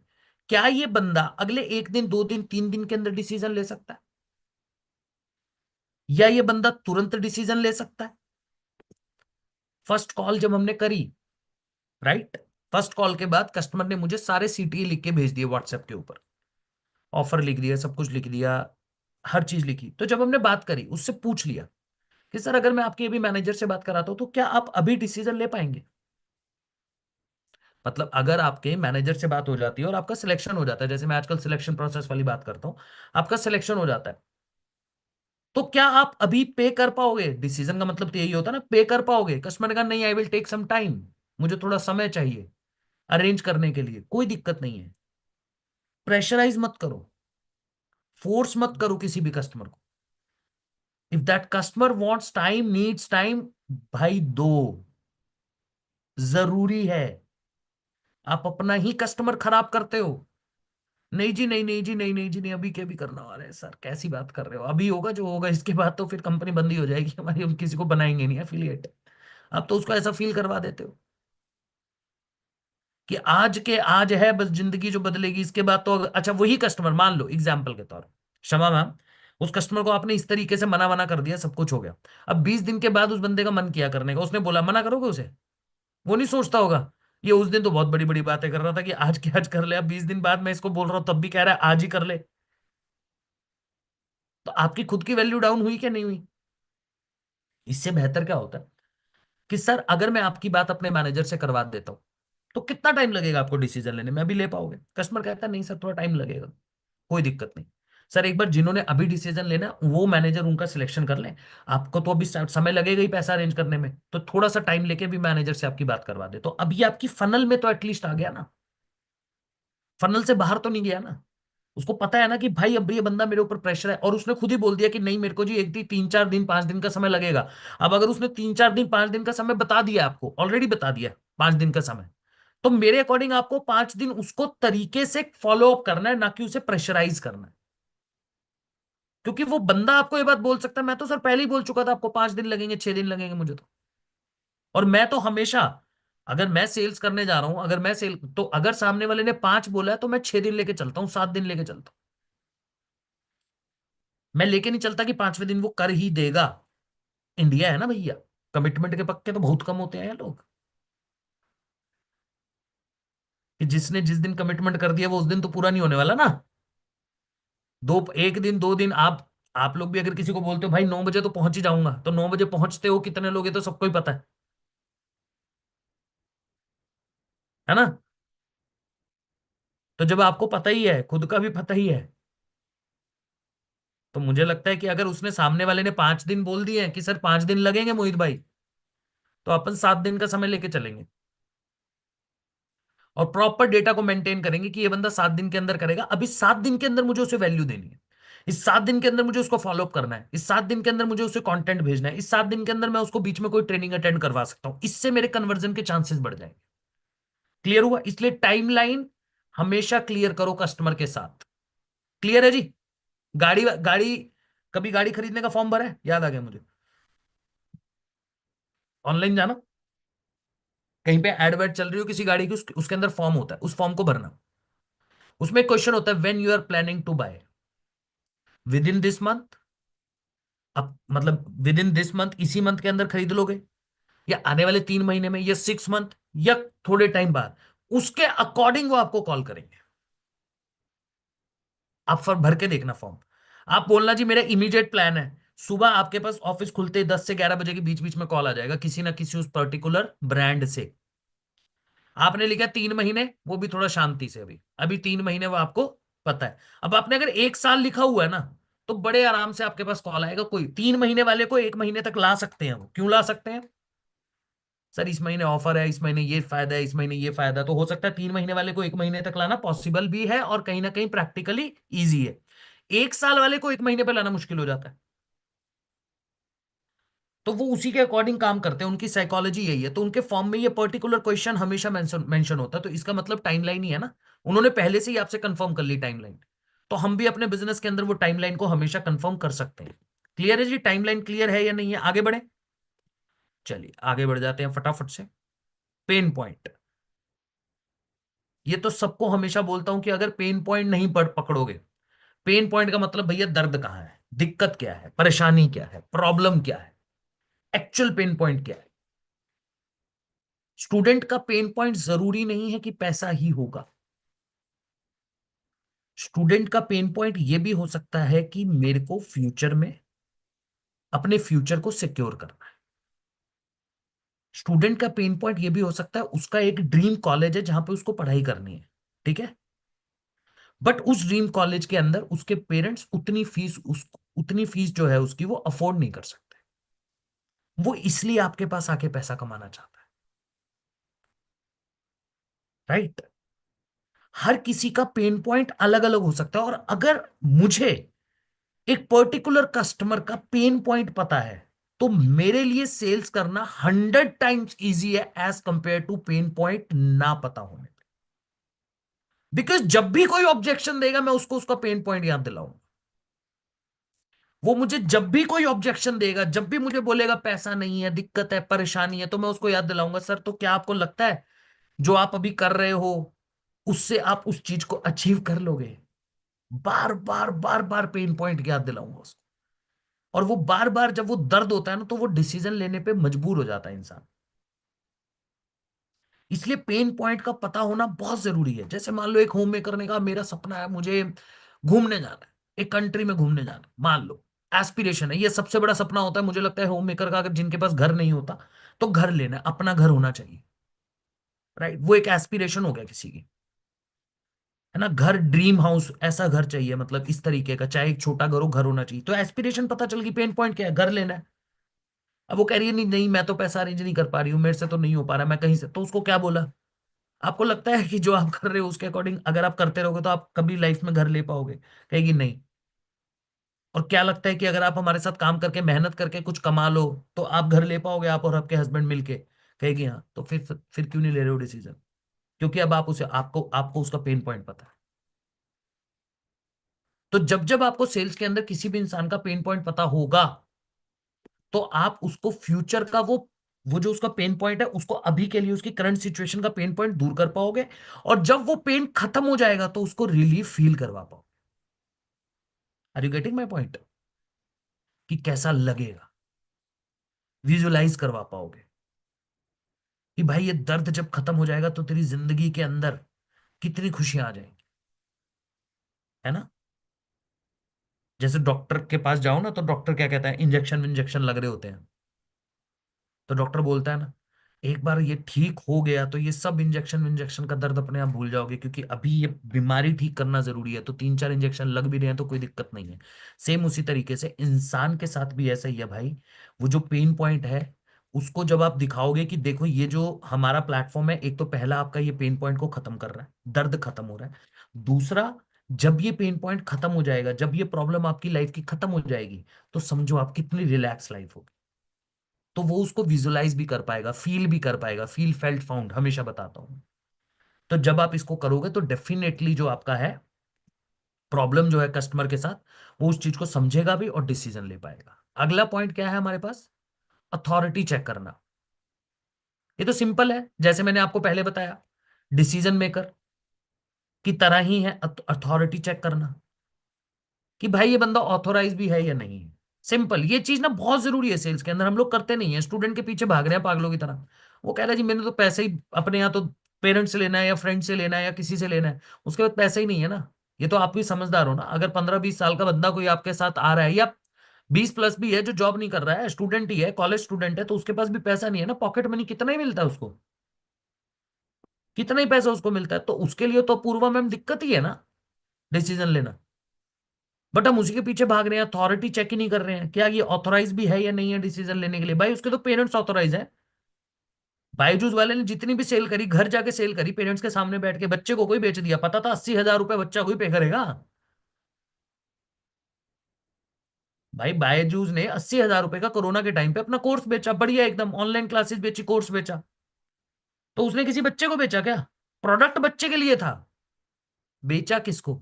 क्या ये बंदा अगले 1 दिन, 2 दिन, 3 दिन के अंदर डिसीजन ले सकता है, या ये बंदा तुरंत डिसीजन ले सकता है? फर्स्ट कॉल जब हमने करी, राइट, फर्स्ट कॉल के बाद कस्टमर ने मुझे सारे सीटीए लिख के भेज दिए व्हाट्सएप के ऊपर, ऑफर लिख दिया, सब कुछ लिख दिया, हर चीज लिखी। तो जब हमने बात करी, उससे पूछ लिया कि सर अगर मैं आपके अभी मैनेजर से बात कराता हूं तो क्या आप अभी डिसीजन ले पाएंगे? मतलब अगर आपके मैनेजर से बात हो जाती है और आपका सिलेक्शन हो जाता है, जैसे मैं आजकल सिलेक्शन प्रोसेस वाली बात करता हूं, आपका सिलेक्शन हो जाता है, तो क्या आप अभी पे कर पाओगे? डिसीजन का मतलब तो यही होता है ना, पे कर पाओगे? कस्टमर ने कहा नहीं, I will take some time, मुझे थोड़ा समय चाहिए अरेंज करने के लिए। कोई दिक्कत नहीं है, प्रेशराइज मत करो, फोर्स मत करो किसी भी कस्टमर को। If that customer wants time, needs time, भाई दो, जरूरी है। आप अपना ही कस्टमर खराब करते हो। नहीं जी, नहीं, नहीं जी, नहीं, नहीं जी, नहीं, अभी क्या भी करना वाला है सर, कैसी बात कर रहे हो? अभी होगा जो होगा, इसके बाद तो फिर कंपनी बंद ही हो जाएगी हमारी, हम किसी को बनाएंगे नहीं एफिलिएट। आप तो उसको ऐसा फील करवा देते हो कि आज के आज है बस, जिंदगी जो बदलेगी इसके बाद तो अच्छा, वही कस्टमर मान लो एग्जाम्पल के तौर, क्षमा मैम, उस कस्टमर को आपने इस तरीके से मना मना कर दिया, सब कुछ हो गया। अब 20 दिन के बाद उस बंदे का मन किया करने का, उसने बोला, मना करोगे उसे? वो नहीं सोचता होगा ये उस दिन तो बहुत बड़ी बड़ी बातें कर रहा था कि आज के आज कर ले, अब 20 दिन बाद मैं इसको बोल रहा हूं तब भी कह रहा है आज ही कर ले। तो आपकी खुद की वैल्यू डाउन हुई क्या नहीं हुई? इससे बेहतर क्या होता है कि सर अगर मैं आपकी बात अपने मैनेजर से करवा देता हूं, तो कितना टाइम लगेगा आपको डिसीजन लेने में? अभी ले पाओगे? कस्टमर कहता है नहीं सर थोड़ा टाइम लगेगा। कोई दिक्कत नहीं। सर एक बार जिन्होंने अभी डिसीजन लेना वो मैनेजर उनका सिलेक्शन कर लें। आपको तो अभी समय लगेगा ही पैसा अरेंज करने में, तो थोड़ा सा टाइम लेके भी मैनेजर से आपकी बात करवा दे, तो अभी आपकी फनल में तो एटलीस्ट आ गया ना। फनल से बाहर तो नहीं गया ना। उसको पता है ना कि भाई अब ये बंदा मेरे ऊपर प्रेशर है, और उसने खुद ही बोल दिया कि नहीं मेरे को जी एक दिन 3-4 दिन 5 दिन का समय लगेगा। अब अगर उसने 3-4 दिन 5 दिन का समय बता दिया, आपको ऑलरेडी बता दिया 5 दिन का समय, तो मेरे अकॉर्डिंग आपको 5 दिन उसको तरीके से फॉलो अप करना है, ना कि उसे प्रेशराइज करना है। क्योंकि वो बंदा आपको ये बात बोल सकता है मैं तो सर पहले ही बोल चुका था आपको 5 दिन लगेंगे 6 दिन लगेंगे मुझे तो। और मैं तो हमेशा, अगर मैं सेल्स करने जा रहा हूं, अगर मैं सेल तो अगर सामने वाले ने 5 बोला है तो मैं 6 दिन लेके चलता हूँ, 7 दिन लेके चलता हूँ। मैं लेके नहीं चलता कि 5वें दिन वो कर ही देगा। इंडिया है ना भैया, कमिटमेंट के पक्के तो बहुत कम होते हैं यार लोग। कि जिसने जिस दिन कमिटमेंट कर दिया वो उस दिन तो पूरा नहीं होने वाला ना। दो एक दिन 2 दिन आप लोग भी अगर किसी को बोलते हो भाई 9 बजे तो पहुंच ही जाऊंगा, तो 9 बजे पहुंचते हो कितने लोग, ये तो सबको ही पता है ना। तो जब आपको पता ही है, खुद का भी पता ही है, तो मुझे लगता है कि अगर उसने सामने वाले ने 5 दिन बोल दिए हैं कि सर 5 दिन लगेंगे मोहित भाई, तो अपन 7 दिन का समय लेके चलेंगे। और प्रॉपर डेटा को मेंटेन करेंगे कि ये बंदा 7 दिन के अंदर करेगा, अब इस 7 दिन के अंदर मुझे उसे वैल्यू देनी है। इस 7 दिन के अंदर मुझे उसको फॉलो अप करना है। इस 7 दिन के अंदर मुझे उसे कंटेंट भेजना है। इस 7 दिन के अंदर मैं उसको बीच में कोई ट्रेनिंग अटेंड करवा सकता हूं। इससे मेरे कन्वर्जन के चांसेस बढ़ जाएंगे। क्लियर हुआ? इसलिए टाइमलाइन हमेशा क्लियर करो कस्टमर के साथ। क्लियर है जी? गाड़ी गाड़ी कभी गाड़ी खरीदने का फॉर्म भरा है? याद आ गया मुझे। ऑनलाइन जाना, कहीं पे एडवर्ट चल रही हो किसी गाड़ी की, उसके अंदर फॉर्म होता है, उस फॉर्म को भरना। उसमें क्वेश्चन होता है when you are planning to buy, within this month. अब मतलब विद इन दिस मंथ, इसी मंथ के अंदर खरीद लोगे, या आने वाले 3 महीने में, या 6 मंथ, या थोड़े टाइम बाद, उसके अकॉर्डिंग वो आपको कॉल करेंगे। आप फॉर्म भर के देखना फॉर्म। आप बोलना जी मेरा इमीडिएट प्लान है, सुबह आपके पास ऑफिस खुलते ही 10 से 11 बजे के बीच बीच में कॉल आ जाएगा किसी ना किसी उस पर्टिकुलर ब्रांड से। आपने लिखा 3 महीने, वो भी थोड़ा शांति से, अभी अभी 3 महीने वो आपको पता है। अब आपने अगर 1 साल लिखा हुआ है ना, तो बड़े आराम से आपके पास कॉल आएगा। कोई 3 महीने वाले को 1 महीने तक ला सकते हैं। वो क्यों ला सकते हैं? सर इस महीने ऑफर है, इस महीने ये फायदा है, इस महीने ये फायदा है। तो हो सकता है 3 महीने वाले को 1 महीने तक लाना पॉसिबल भी है, और कहीं ना कहीं प्रैक्टिकली ईजी है। 1 साल वाले को 1 महीने पे लाना मुश्किल हो जाता है। तो वो उसी के अकॉर्डिंग काम करते हैं, उनकी साइकोलॉजी यही है। तो उनके फॉर्म में ये पर्टिकुलर क्वेश्चन हमेशा मेंशन मेंशन होता है, तो इसका मतलब टाइमलाइन ही है ना। उन्होंने पहले से ही आपसे कंफर्म कर ली टाइमलाइन। तो हम भी अपने बिजनेस के अंदर वो टाइमलाइन को हमेशा कंफर्म कर सकते हैं। क्लियर है जी? टाइमलाइन क्लियर है या नहीं है? आगे बढ़े? चलिए आगे बढ़ जाते हैं फटाफट से। पेन पॉइंट, ये तो सबको हमेशा बोलता हूं कि अगर पेन पॉइंट नहीं पकड़ोगे, पेन पॉइंट का मतलब भैया दर्द कहाँ है, दिक्कत क्या है, परेशानी क्या है, प्रॉब्लम क्या है, एक्चुअल पेन पॉइंट क्या है। स्टूडेंट का पेन पॉइंट जरूरी नहीं है कि पैसा ही होगा। स्टूडेंट का पेन पॉइंट यह भी हो सकता है कि मेरे को फ्यूचर में अपने फ्यूचर को सिक्योर करना है। स्टूडेंट का पेन पॉइंट यह भी हो सकता है उसका एक ड्रीम कॉलेज है जहां पे उसको पढ़ाई करनी है, ठीक है, बट उस ड्रीम कॉलेज के अंदर उसके पेरेंट्स उतनी फीस जो है उसकी वो अफोर्ड नहीं कर सकते। वो इसलिए आपके पास आके पैसा कमाना चाहता है। राइट? हर किसी का पेन पॉइंट अलग अलग हो सकता है, और अगर मुझे एक पर्टिकुलर कस्टमर का पेन पॉइंट पता है, तो मेरे लिए सेल्स करना 100 टाइम्स इजी है as compare to pain point ना पता होने पे। बिकॉज जब भी कोई ऑब्जेक्शन देगा मैं उसको उसका पेन पॉइंट याद दिलाऊंगा। वो मुझे जब भी कोई ऑब्जेक्शन देगा, जब भी मुझे बोलेगा पैसा नहीं है, दिक्कत है, परेशानी है, तो मैं उसको याद दिलाऊंगा सर तो क्या आपको लगता है जो आप अभी कर रहे हो उससे आप उस चीज को अचीव कर लोगे? बार बार बार बार पेन पॉइंट याद दिलाऊंगा उसको। और वो बार बार जब वो दर्द होता है ना, तो वो डिसीजन लेने पे मजबूर हो जाता है इंसान। इसलिए पेन पॉइंट का पता होना बहुत जरूरी है। जैसे मान लो एक होम मेकर ने कहा मेरा सपना है मुझे घूमने जाना है, एक कंट्री में घूमने जाना, मान लो एस्पिरेशन है, ये सबसे बड़ा सपना होता है मुझे लगता है होम मेकर का, अगर जिनके पास घर नहीं होता तो घर लेना है, अपना घर होना चाहिए। राइट, वो एक एस्पिरेशन हो गया किसी की, है ना। घर, ड्रीम हाउस, ऐसा घर चाहिए, मतलब इस तरीके का, चाहे एक छोटा घर हो, घर होना चाहिए। तो एस्पिरेशन पता चल गई, पेन पॉइंट क्या है, घर लेना है। अब वो कह रही है नहीं नहीं, मैं तो पैसा अरेंज नहीं कर पा रही हूँ, मेरे से तो नहीं हो पा रहा, मैं कहीं से, तो उसको क्या बोला? आपको लगता है कि जो आप कर रहे हो उसके अकॉर्डिंग अगर आप करते रहोगे तो आप कभी लाइफ में घर ले पाओगे? कहेगी नहीं। और क्या लगता है कि अगर आप हमारे साथ काम करके मेहनत करके कुछ कमा लो तो आप घर ले पाओगे, आप और आपके हस्बैंड मिलके? कहेगी हाँ। तो फिर क्यों नहीं ले रहे हो डिसीजन? क्योंकि अब आप उसे, आपको आपको उसका पेन पॉइंट पता है। तो जब जब आपको सेल्स के अंदर किसी भी इंसान का पेन पॉइंट पता होगा, तो आप उसको फ्यूचर का वो जो उसका पेन पॉइंट है उसको अभी के लिए उसकी करंट सिचुएशन का पेन पॉइंट दूर कर पाओगे। और जब वो पेन खत्म हो जाएगा तो उसको रिलीफ फील करवा पाओगे। Are you getting my point? कि कैसा लगेगा, विजुलाइज करवा पाओगे कि भाई ये दर्द जब खत्म हो जाएगा तो तेरी जिंदगी के अंदर कितनी खुशियां आ जाएंगी, है ना। जैसे डॉक्टर के पास जाओ ना, तो डॉक्टर क्या कहता है, इंजेक्शन इंजेक्शन लग रहे होते हैं, तो डॉक्टर बोलता है ना, एक बार ये ठीक हो गया तो ये सब इंजेक्शन इंजेक्शन का दर्द अपने आप भूल जाओगे, क्योंकि अभी ये बीमारी ठीक करना जरूरी है, तो 3 4 इंजेक्शन लग भी रहे हैं तो कोई दिक्कत नहीं है। सेम उसी तरीके से इंसान के साथ भी ऐसा ही है भाई। वो जो पेन पॉइंट है उसको जब आप दिखाओगे कि देखो ये जो हमारा प्लेटफॉर्म है, एक तो पहला आपका ये पेन पॉइंट को खत्म कर रहा है, दर्द खत्म हो रहा है। दूसरा, जब ये पेन पॉइंट खत्म हो जाएगा, जब ये प्रॉब्लम आपकी लाइफ की खत्म हो जाएगी, तो समझो आप कितनी रिलैक्स लाइफ होगी। तो वो उसको विजुलाइज भी कर पाएगा, फील भी कर पाएगा, फील फेल्ट फाउंड हमेशा बताता हूं। तो जब आप इसको करोगे तो डेफिनेटली जो आपका है प्रॉब्लम जो है कस्टमर के साथ, वो उस चीज को समझेगा भी और डिसीजन ले पाएगा। अगला पॉइंट क्या है हमारे पास? अथॉरिटी चेक करना। ये तो सिंपल है, जैसे मैंने आपको पहले बताया, डिसीजन मेकर की तरह ही है अथॉरिटी चेक करना, कि भाई ये बंदा ऑथोराइज भी है या नहीं है। सिंपल, ये चीज ना बहुत जरूरी है सेल्स के अंदर, हम लोग करते नहीं है, स्टूडेंट के पीछे भाग रहे हैं पागलों की तरह। वो कह रहा है जी मैंने तो पैसे ही अपने यहाँ तो पेरेंट्स से लेना है या फ्रेंड से लेना है या किसी से लेना है, उसके बाद पैसे ही नहीं है ना। ये तो आप भी समझदार हो ना, अगर 15 20 साल का बंदा कोई आपके साथ आ रहा है, या 20 प्लस भी है, जो जॉब नहीं कर रहा है, स्टूडेंट ही है, कॉलेज स्टूडेंट है, तो उसके पास भी पैसा नहीं है ना, पॉकेट मनी कितना ही मिलता है उसको, कितना ही पैसा उसको मिलता है, तो उसके लिए तो पूर्वा में दिक्कत ही है ना डिसीजन लेना। बट हम उसी के पीछे भाग रहे हैं, अथॉरिटी चेक ही नहीं कर रहे हैं क्या ये ऑथोराइज भी है या नहीं है डिसीजन लेने के लिए। भाई उसके तो पेरेंट्स ऑथोराइज है। बायजूस वाले ने जितनी भी सेल करी, घर जाके सेल करी, पेरेंट्स के सामने बैठ के, बच्चे को कोई बेच दिया, पता था 80 हजार रुपए बच्चा कोई पे करेगा। भाई बायजूस ने 80 हजार रुपए का कोरोना के टाइम पे अपना कोर्स बेचा, बढ़िया एकदम, ऑनलाइन क्लासेस बेची, कोर्स बेचा। तो उसने किसी बच्चे को बेचा क्या? प्रोडक्ट बच्चे के लिए था, बेचा किसको?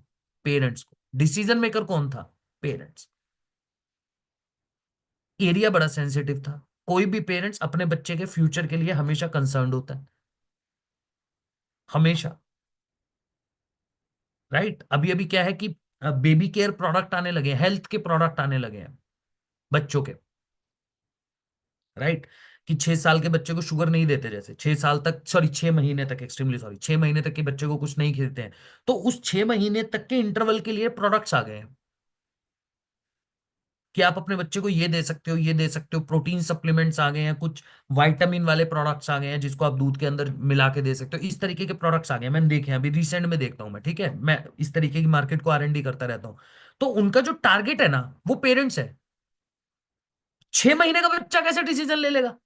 पेरेंट्स को। डिसीजन मेकर कौन था? पेरेंट्स। एरिया बड़ा सेंसिटिव था। कोई भी पेरेंट्स अपने बच्चे के फ्यूचर के लिए हमेशा कंसर्न्ड होता है, हमेशा। राइट, अभी अभी क्या है कि बेबी केयर प्रोडक्ट आने लगे हैं, हेल्थ के प्रोडक्ट आने लगे हैं बच्चों के। राइट, कि 6 साल के बच्चे को शुगर नहीं देते, जैसे 6 साल तक, सॉरी 6 महीने तक, एक्सट्रीमली सॉरी, 6 महीने तक के बच्चे को कुछ नहीं खिलाते हैं। तो उस 6 महीने तक के इंटरवल के लिए प्रोडक्ट्स आ गए हैं, कि आप अपने बच्चे को ये दे सकते हो, ये दे सकते हो, प्रोटीन सप्लीमेंट्स आ गए हैं, कुछ विटामिन वाले प्रोडक्ट्स आ गए हैं जिसको आप दूध के अंदर मिला के दे सकते हो, इस तरीके के प्रोडक्ट्स आ गए हैं, मैंने देखे हैं, अभी रिसेंट में देखता हूँ मैं, ठीक है, मैं इस तरीके की मार्केट को R&D करता रहता हूँ। तो उनका जो टारगेट है ना, वो पेरेंट्स है। 6 महीने का बच्चा कैसे डिसीजन ले लेगा?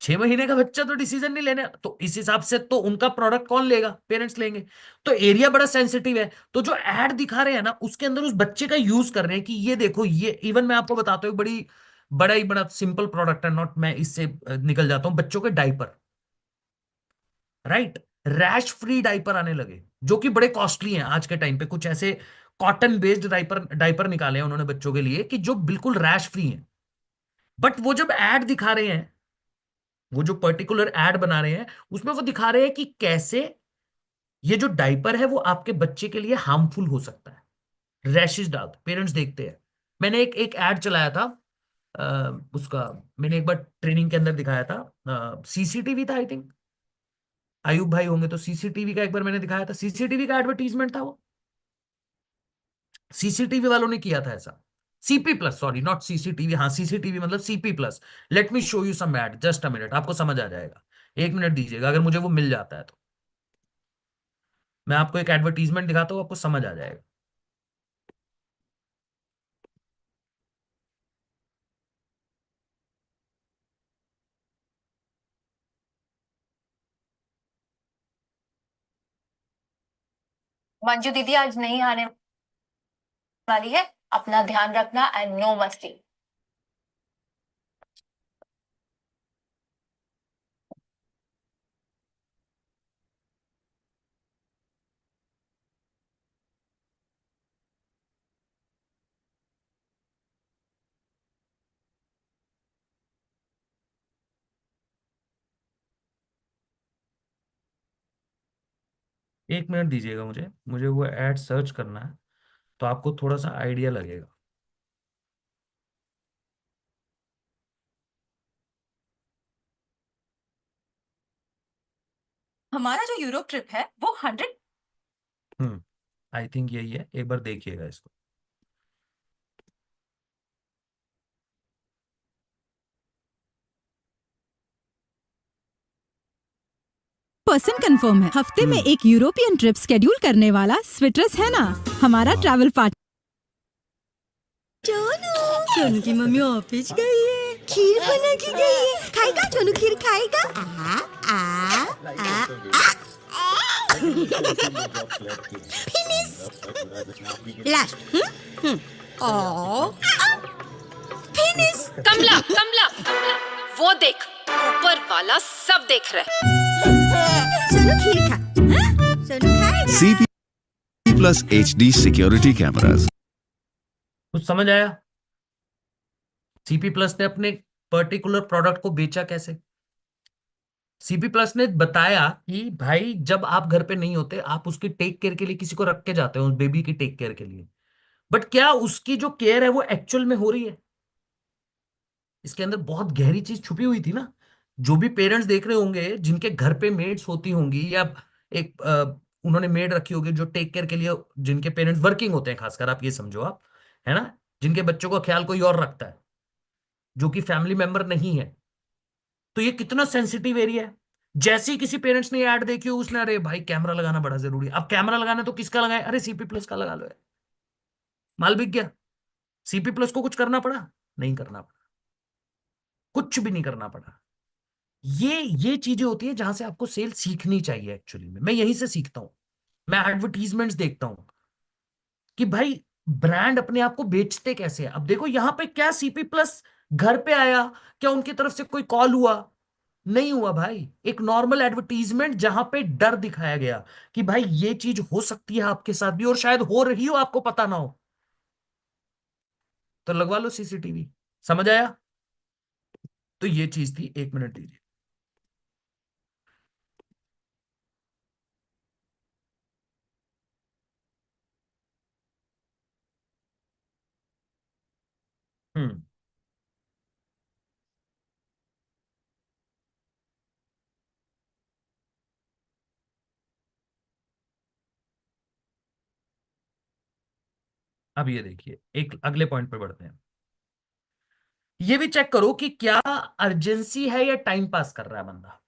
6 महीने का बच्चा तो डिसीजन नहीं लेने, तो इस हिसाब से तो उनका प्रोडक्ट कौन लेगा? पेरेंट्स लेंगे। तो एरिया बड़ा सेंसिटिव है, तो जो एड दिखा रहे हैं ना उसके अंदर उस बच्चे का यूज कर रहे हैं, कि ये देखो, ये इवन मैं आपको बताता हूँ, एक बड़ा ही बड़ा सिंपल प्रोडक्ट है, नॉट, मैं इससे निकल जाता हूँ, बच्चों के diaper. Right, rash free diaper आने लगे, जो कि बड़े कॉस्टली हैं आज के टाइम पे, कुछ ऐसे कॉटन बेस्ड डायपर डायपर निकाले हैं उन्होंने बच्चों के लिए, कि जो बिल्कुल रैश फ्री हैं। बट वो जब एड दिखा रहे हैं, वो जो पर्टिकुलर एड बना रहे हैं, उसमें वो दिखा रहे हैं कि कैसे ये जो डायपर है वो आपके बच्चे के लिए हार्मफुल हो सकता है, रैशेस डाल पेरेंट्स देखते हैं। मैंने एक एक एड चलाया था, उसका मैंने एक बार ट्रेनिंग के अंदर दिखाया था, CCTV था आई थिंक, आयुब भाई होंगे तो सीसीटीवी का एक बार मैंने दिखाया था, सीसीटीवी का एडवर्टीजमेंट था वो, सीसीटीवी वालों ने किया था ऐसा। CP Plus, sorry not CCTV, हाँ सीसीटीवी मतलब CP Plus. Let me show you some ad, just a minute, आपको समझ आ जाएगा। एक मिनट दीजिएगा, अगर मुझे वो मिल जाता है तो मैं आपको एक एडवर्टीजमेंट दिखाता हूँ, आपको समझ आ जाएगा। मंजू दीदी आज नहीं आने वाली है, अपना ध्यान रखना एंड नो मस्ती। एक मिनट दीजिएगा मुझे, मुझे वो एड सर्च करना है, तो आपको थोड़ा सा आइडिया लगेगा। हमारा जो यूरोप ट्रिप है वो 100। आई थिंक यही है, एक बार देखिएगा इसको। पर्सन कंफर्म है। हफ्ते में एक यूरोपियन ट्रिप शेड्यूल करने वाला स्विट्रस है ना, हमारा ट्रैवल पार्टनर। चोनू की मम्मी ऑफिस गई है, खीर बना के गई है। खाएगा चोनू, खीर खाएगा? आ, आ, आ, आ। Finish last. ओ फिनिश। कमला कमला कमला, वो देख, ऊपर वाला सब देख रहा है। सोनू खीर खा। हाँ? सोनू खाएगा? CP Plus HD security cameras. कुछ समझ आया? सीपी प्लस ने अपने पर्टिकुलर प्रोडक्ट को बेचा कैसे? सीपी प्लस ने बताया कि भाई जब आप घर पे नहीं होते, आप उसकी टेक केयर के लिए किसी को रख के जाते हो, उस बेबी की टेक केयर के लिए, बट क्या उसकी जो केयर है वो एक्चुअल में हो रही है? इसके अंदर बहुत गहरी चीज छुपी हुई थी ना। जो भी पेरेंट्स देख रहे होंगे जिनके घर पे मेड्स होती होंगी, या एक उन्होंने मेड रखी होगी जो टेक केयर के लिए, जिनके पेरेंट्स वर्किंग होते हैं खासकर, आप ये समझो आप, है ना, जिनके बच्चों का ख्याल कोई और रखता है जो कि फैमिली मेंबर नहीं है, तो ये कितना सेंसिटिव एरिया है। जैसे ही किसी पेरेंट्स ने ऐड देखी हो, उसने अरे भाई कैमरा लगाना बड़ा जरूरी है, अब कैमरा लगाना तो किसका लगाए, अरे सीपी प्लस का लगा लो यार। माल बिक गया। सीपी प्लस को कुछ करना पड़ा? नहीं करना पड़ा, कुछ भी नहीं करना पड़ा। ये चीजें होती है जहां से आपको सेल सीखनी चाहिए। एक्चुअली में मैं यहीं से सीखता हूं। मैं एडवर्टीजमेंट्स देखता हूं कि भाई ब्रांड अपने आप को बेचते कैसे हैं। अब देखो यहां पे क्या सीपी प्लस घर पे आया, क्या उनकी तरफ से कोई कॉल हुआ? नहीं हुआ भाई। एक नॉर्मल एडवर्टीजमेंट जहां पे डर दिखाया गया कि भाई ये चीज हो सकती है आपके साथ भी, और शायद हो रही हो, आपको पता ना हो, तो लगवा लो सीसीटीवी। समझ आया? तो ये चीज थी। एक मिनट दीजिए। हम्म। अब ये देखिए, एक अगले पॉइंट पे बढ़ते हैं। ये भी चेक करो कि क्या अर्जेंसी है या टाइम पास कर रहा है बंदा।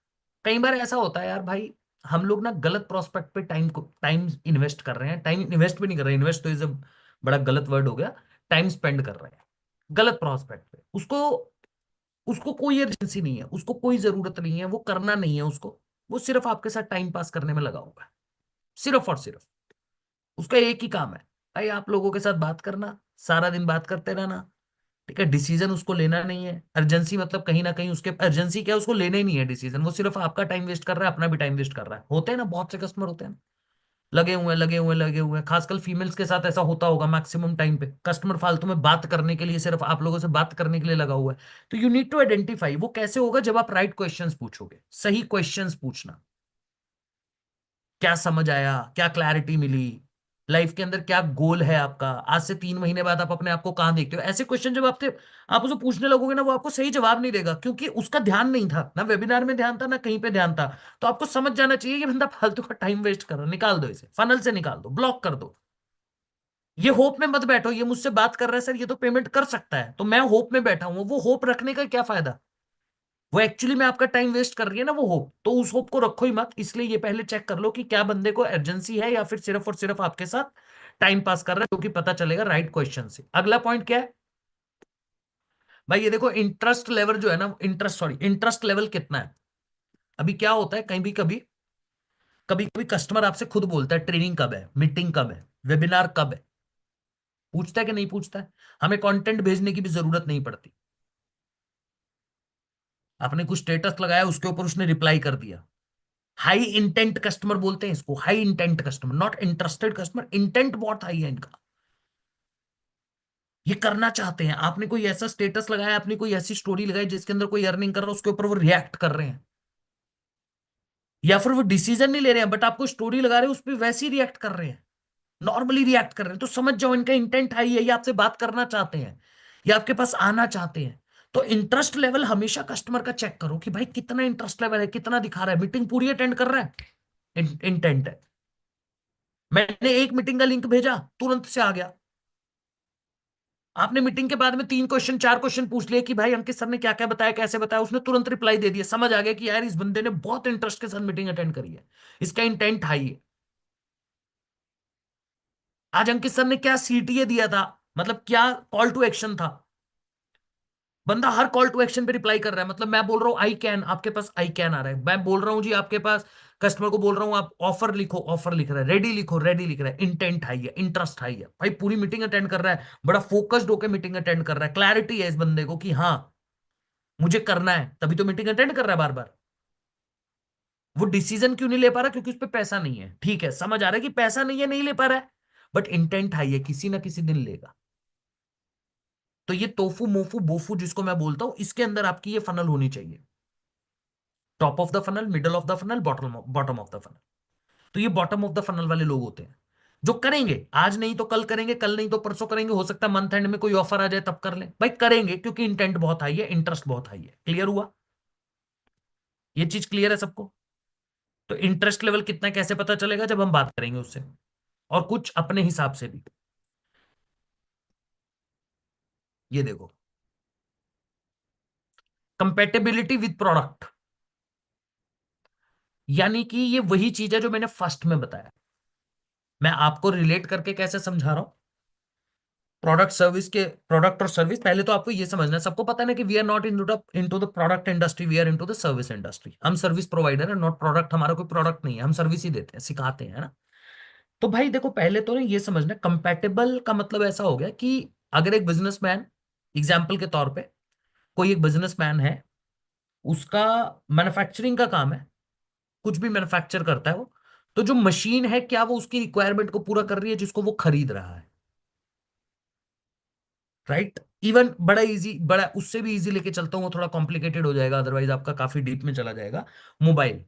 कई बार ऐसा होता है यार भाई, हम लोग ना गलत प्रोस्पेक्ट पे टाइम इन्वेस्ट कर रहे हैं। टाइम इन्वेस्ट भी नहीं कर रहे, इन्वेस्ट तो इज बड़ा गलत वर्ड हो गया। टाइम स्पेंड कर रहे हैं गलत प्रोस्पेक्ट पे। उसको उसको कोई अर्जेंसी नहीं है, उसको कोई जरूरत नहीं है, वो करना नहीं है उसको। वो सिर्फ आपके साथ टाइम पास करने में लगा हुआ है, सिर्फ और सिर्फ। उसका एक ही काम है भाई, आप लोगों के साथ बात करना, सारा दिन बात करते रहना। ठीक है, डिसीजन उसको लेना नहीं है। अर्जेंसी मतलब कहीं ना कहीं उसके अर्जेंसी क्या है, उसको लेना ही नहीं है डिसीजन। वो सिर्फ आपका टाइम वेस्ट कर रहा है, अपना भी टाइम वेस्ट कर रहा है। होते हैं ना, बहुत से कस्टमर होते हैं लगे हुए हैं, लगे हुए हैं, लगे हुए हैं। खासकर फीमेल्स के साथ ऐसा होता होगा मैक्सिमम टाइम पे। कस्टमर फालतू में बात करने के लिए, सिर्फ आप लोगों से बात करने के लिए लगा हुआ है। तो यू नीड टू आइडेंटिफाई। वो कैसे होगा? जब आप राइट क्वेश्चंस पूछोगे, सही क्वेश्चंस पूछना। क्या समझ आया, क्या क्लैरिटी मिली, लाइफ के अंदर क्या गोल है आपका, आज से 3 महीने बाद आप अपने आप को कहाँ देखते हो। ऐसे क्वेश्चन जब आपसे आप उसे पूछने लगोगे ना, वो आपको सही जवाब नहीं देगा, क्योंकि उसका ध्यान नहीं था ना, वेबिनार में ध्यान था ना कहीं पे ध्यान था। तो आपको समझ जाना चाहिए ये बंदा फालतू का टाइम वेस्ट कर रहा है, निकाल दो इसे, फनल से निकाल दो, ब्लॉक कर दो। ये होप में मत बैठो ये मुझसे बात कर रहा है सर, ये तो पेमेंट कर सकता है, तो मैं होप में बैठा हूं, वो होप रखने का क्या फायदा। वो एक्चुअली में आपका टाइम वेस्ट कर रही है ना वो होप, तो उस होप को रखो ही मत। इसलिए ये पहले चेक कर लो कि क्या बंदे को अर्जेंसी है, या फिर सिर्फ और सिर्फ आपके साथ टाइम पास कर रहा है, क्योंकि पता चलेगा राइट क्वेश्चन से। अगला पॉइंट क्या है भाई, ये देखो इंटरेस्ट लेवल जो है ना, इंटरेस्ट लेवल कितना है। अभी क्या होता है, कहीं भी कभी कभी कभी कस्टमर आपसे खुद बोलता है ट्रेनिंग कब है, मीटिंग कब है, वेबिनार कब है। पूछता है कि नहीं पूछता है। हमें कंटेंट भेजने की भी जरूरत नहीं पड़ती। आपने कुछ स्टेटस लगाया, उसके ऊपर उसने रिप्लाई कर दिया। हाई इंटेंट कस्टमर बोलते हैं इसको, high intent customer, not interested customer. Intent बहुत हाई है इनका, ये करना चाहते हैं। आपने कोई ऐसा स्टेटस लगाया, आपने कोई ऐसी स्टोरी लगाई जिसके अंदर कोई अर्निंग कर रहा है, उसके ऊपर वो रिएक्ट कर रहे हैं, या फिर वो डिसीजन नहीं ले रहे हैं, बट आपको स्टोरी लगा रहे हैं उस पर वैसे ही रिएक्ट कर रहे हैं, नॉर्मली रिएक्ट कर रहे हैं, तो समझ जाओ इनका इंटेंट हाई है, ये आपसे बात करना चाहते हैं, ये आपके पास आना चाहते हैं। तो इंटरेस्ट लेवल हमेशा कस्टमर का चेक करो कि भाई कितना इंटरेस्ट लेवल है, कितना दिखा रहा है, मीटिंग पूरी अटेंड कर रहा है, इंटेंट है। मैंने एक मीटिंग का लिंक भेजा, तुरंत से आ गया। आपने मीटिंग के बाद में 3 क्वेश्चन 4 क्वेश्चन पूछ लिए कि भाई अंकित सर ने क्या क्या बताया, कैसे बताया, उसने तुरंत रिप्लाई दे दिया, समझ आ गया कि यार इस बंदे ने बहुत इंटरेस्ट के साथ मीटिंग अटेंड करी है, इसका इंटेंट हाई है। आज अंकित सर ने क्या सीटीए दिया था, मतलब क्या कॉल टू एक्शन था, बंदा हर कॉल टू एक्शन पे रिप्लाई कर रहा है। मतलब मैं बोल रहा हूं आई कैन, आपके पास आई कैन आ रहा है। मैं बोल रहा हूं जी आपके पास, कस्टमर को बोल रहा हूं आप ऑफर लिखो, ऑफर लिख रहा है, रेडी लिखो, रेडी लिख रहा है। इंटेंट हाई है, इंटरेस्ट हाई है भाई, पूरी मीटिंग अटेंड कर रहा है, बड़ा फोकस्ड होकर मीटिंग अटेंड कर रहा है, क्लैरिटी है इस बंदे को कि हाँ मुझे करना है, तभी तो मीटिंग अटेंड कर रहा है बार बार। वो डिसीजन क्यों नहीं ले पा रहा, क्योंकि उस पर पैसा नहीं है। ठीक है, समझ आ रहा है कि पैसा नहीं है, नहीं ले पा रहा है, बट इंटेंट हाई है, किसी ना किसी दिन लेगा। तो ये तोफू मोफू बोफू जिसको मैं बोलता हूं, इसके अंदर आपकी ये फनल होनी चाहिए। Top of the funnel, middle of the funnel, bottom of the funnel. तो ये बॉटम ऑफ द फनल वाले लोग होते हैं जो करेंगे, आज नहीं तो कल करेंगे, कल नहीं तो परसों करेंगे, हो सकता है मंथ एंड में कोई ऑफर आ जाए तब कर ले भाई, करेंगे क्योंकि इंटेंट बहुत हाई है, इंटरेस्ट बहुत हाई है। क्लियर हुआ, ये चीज क्लियर है सबको। तो इंटरेस्ट लेवल कितना कैसे पता चलेगा, जब हम बात करेंगे उससे, और कुछ अपने हिसाब से भी। ये देखो, कंपेटेबिलिटी विद प्रोडक्ट, यानी कि ये वही चीज है जो मैंने फर्स्ट में बताया। मैं आपको रिलेट करके कैसे समझा रहा हूं, प्रोडक्ट और सर्विस। पहले तो आपको ये समझना है, सबको पता है ना कि we are not into the product industry, we are into the service industry. हम सर्विस प्रोवाइडर है, नॉट प्रोडक्ट। हमारा कोई प्रोडक्ट नहीं है, हम सर्विस ही देते हैं, सिखाते हैं, है ना। तो भाई देखो, पहले तो ना ये समझना, कंपैटिबल का मतलब ऐसा हो गया कि अगर एक बिजनेसमैन, एग्जाम्पल के तौर पे कोई एक बिजनेसमैन है, उसका मैन्युफैक्चरिंग का काम है, कुछ भी मैन्युफैक्चर करता है वो, तो जो मशीन है क्या वो उसकी रिक्वायरमेंट को पूरा कर रही है जिसको वो खरीद रहा है, राइट। इवन बड़ा इजी, बड़ा उससे भी इजी लेके चलता हूँ, वो थोड़ा कॉम्प्लिकेटेड हो जाएगा, अदरवाइज आपका काफी डीप में चला जाएगा। मोबाइल,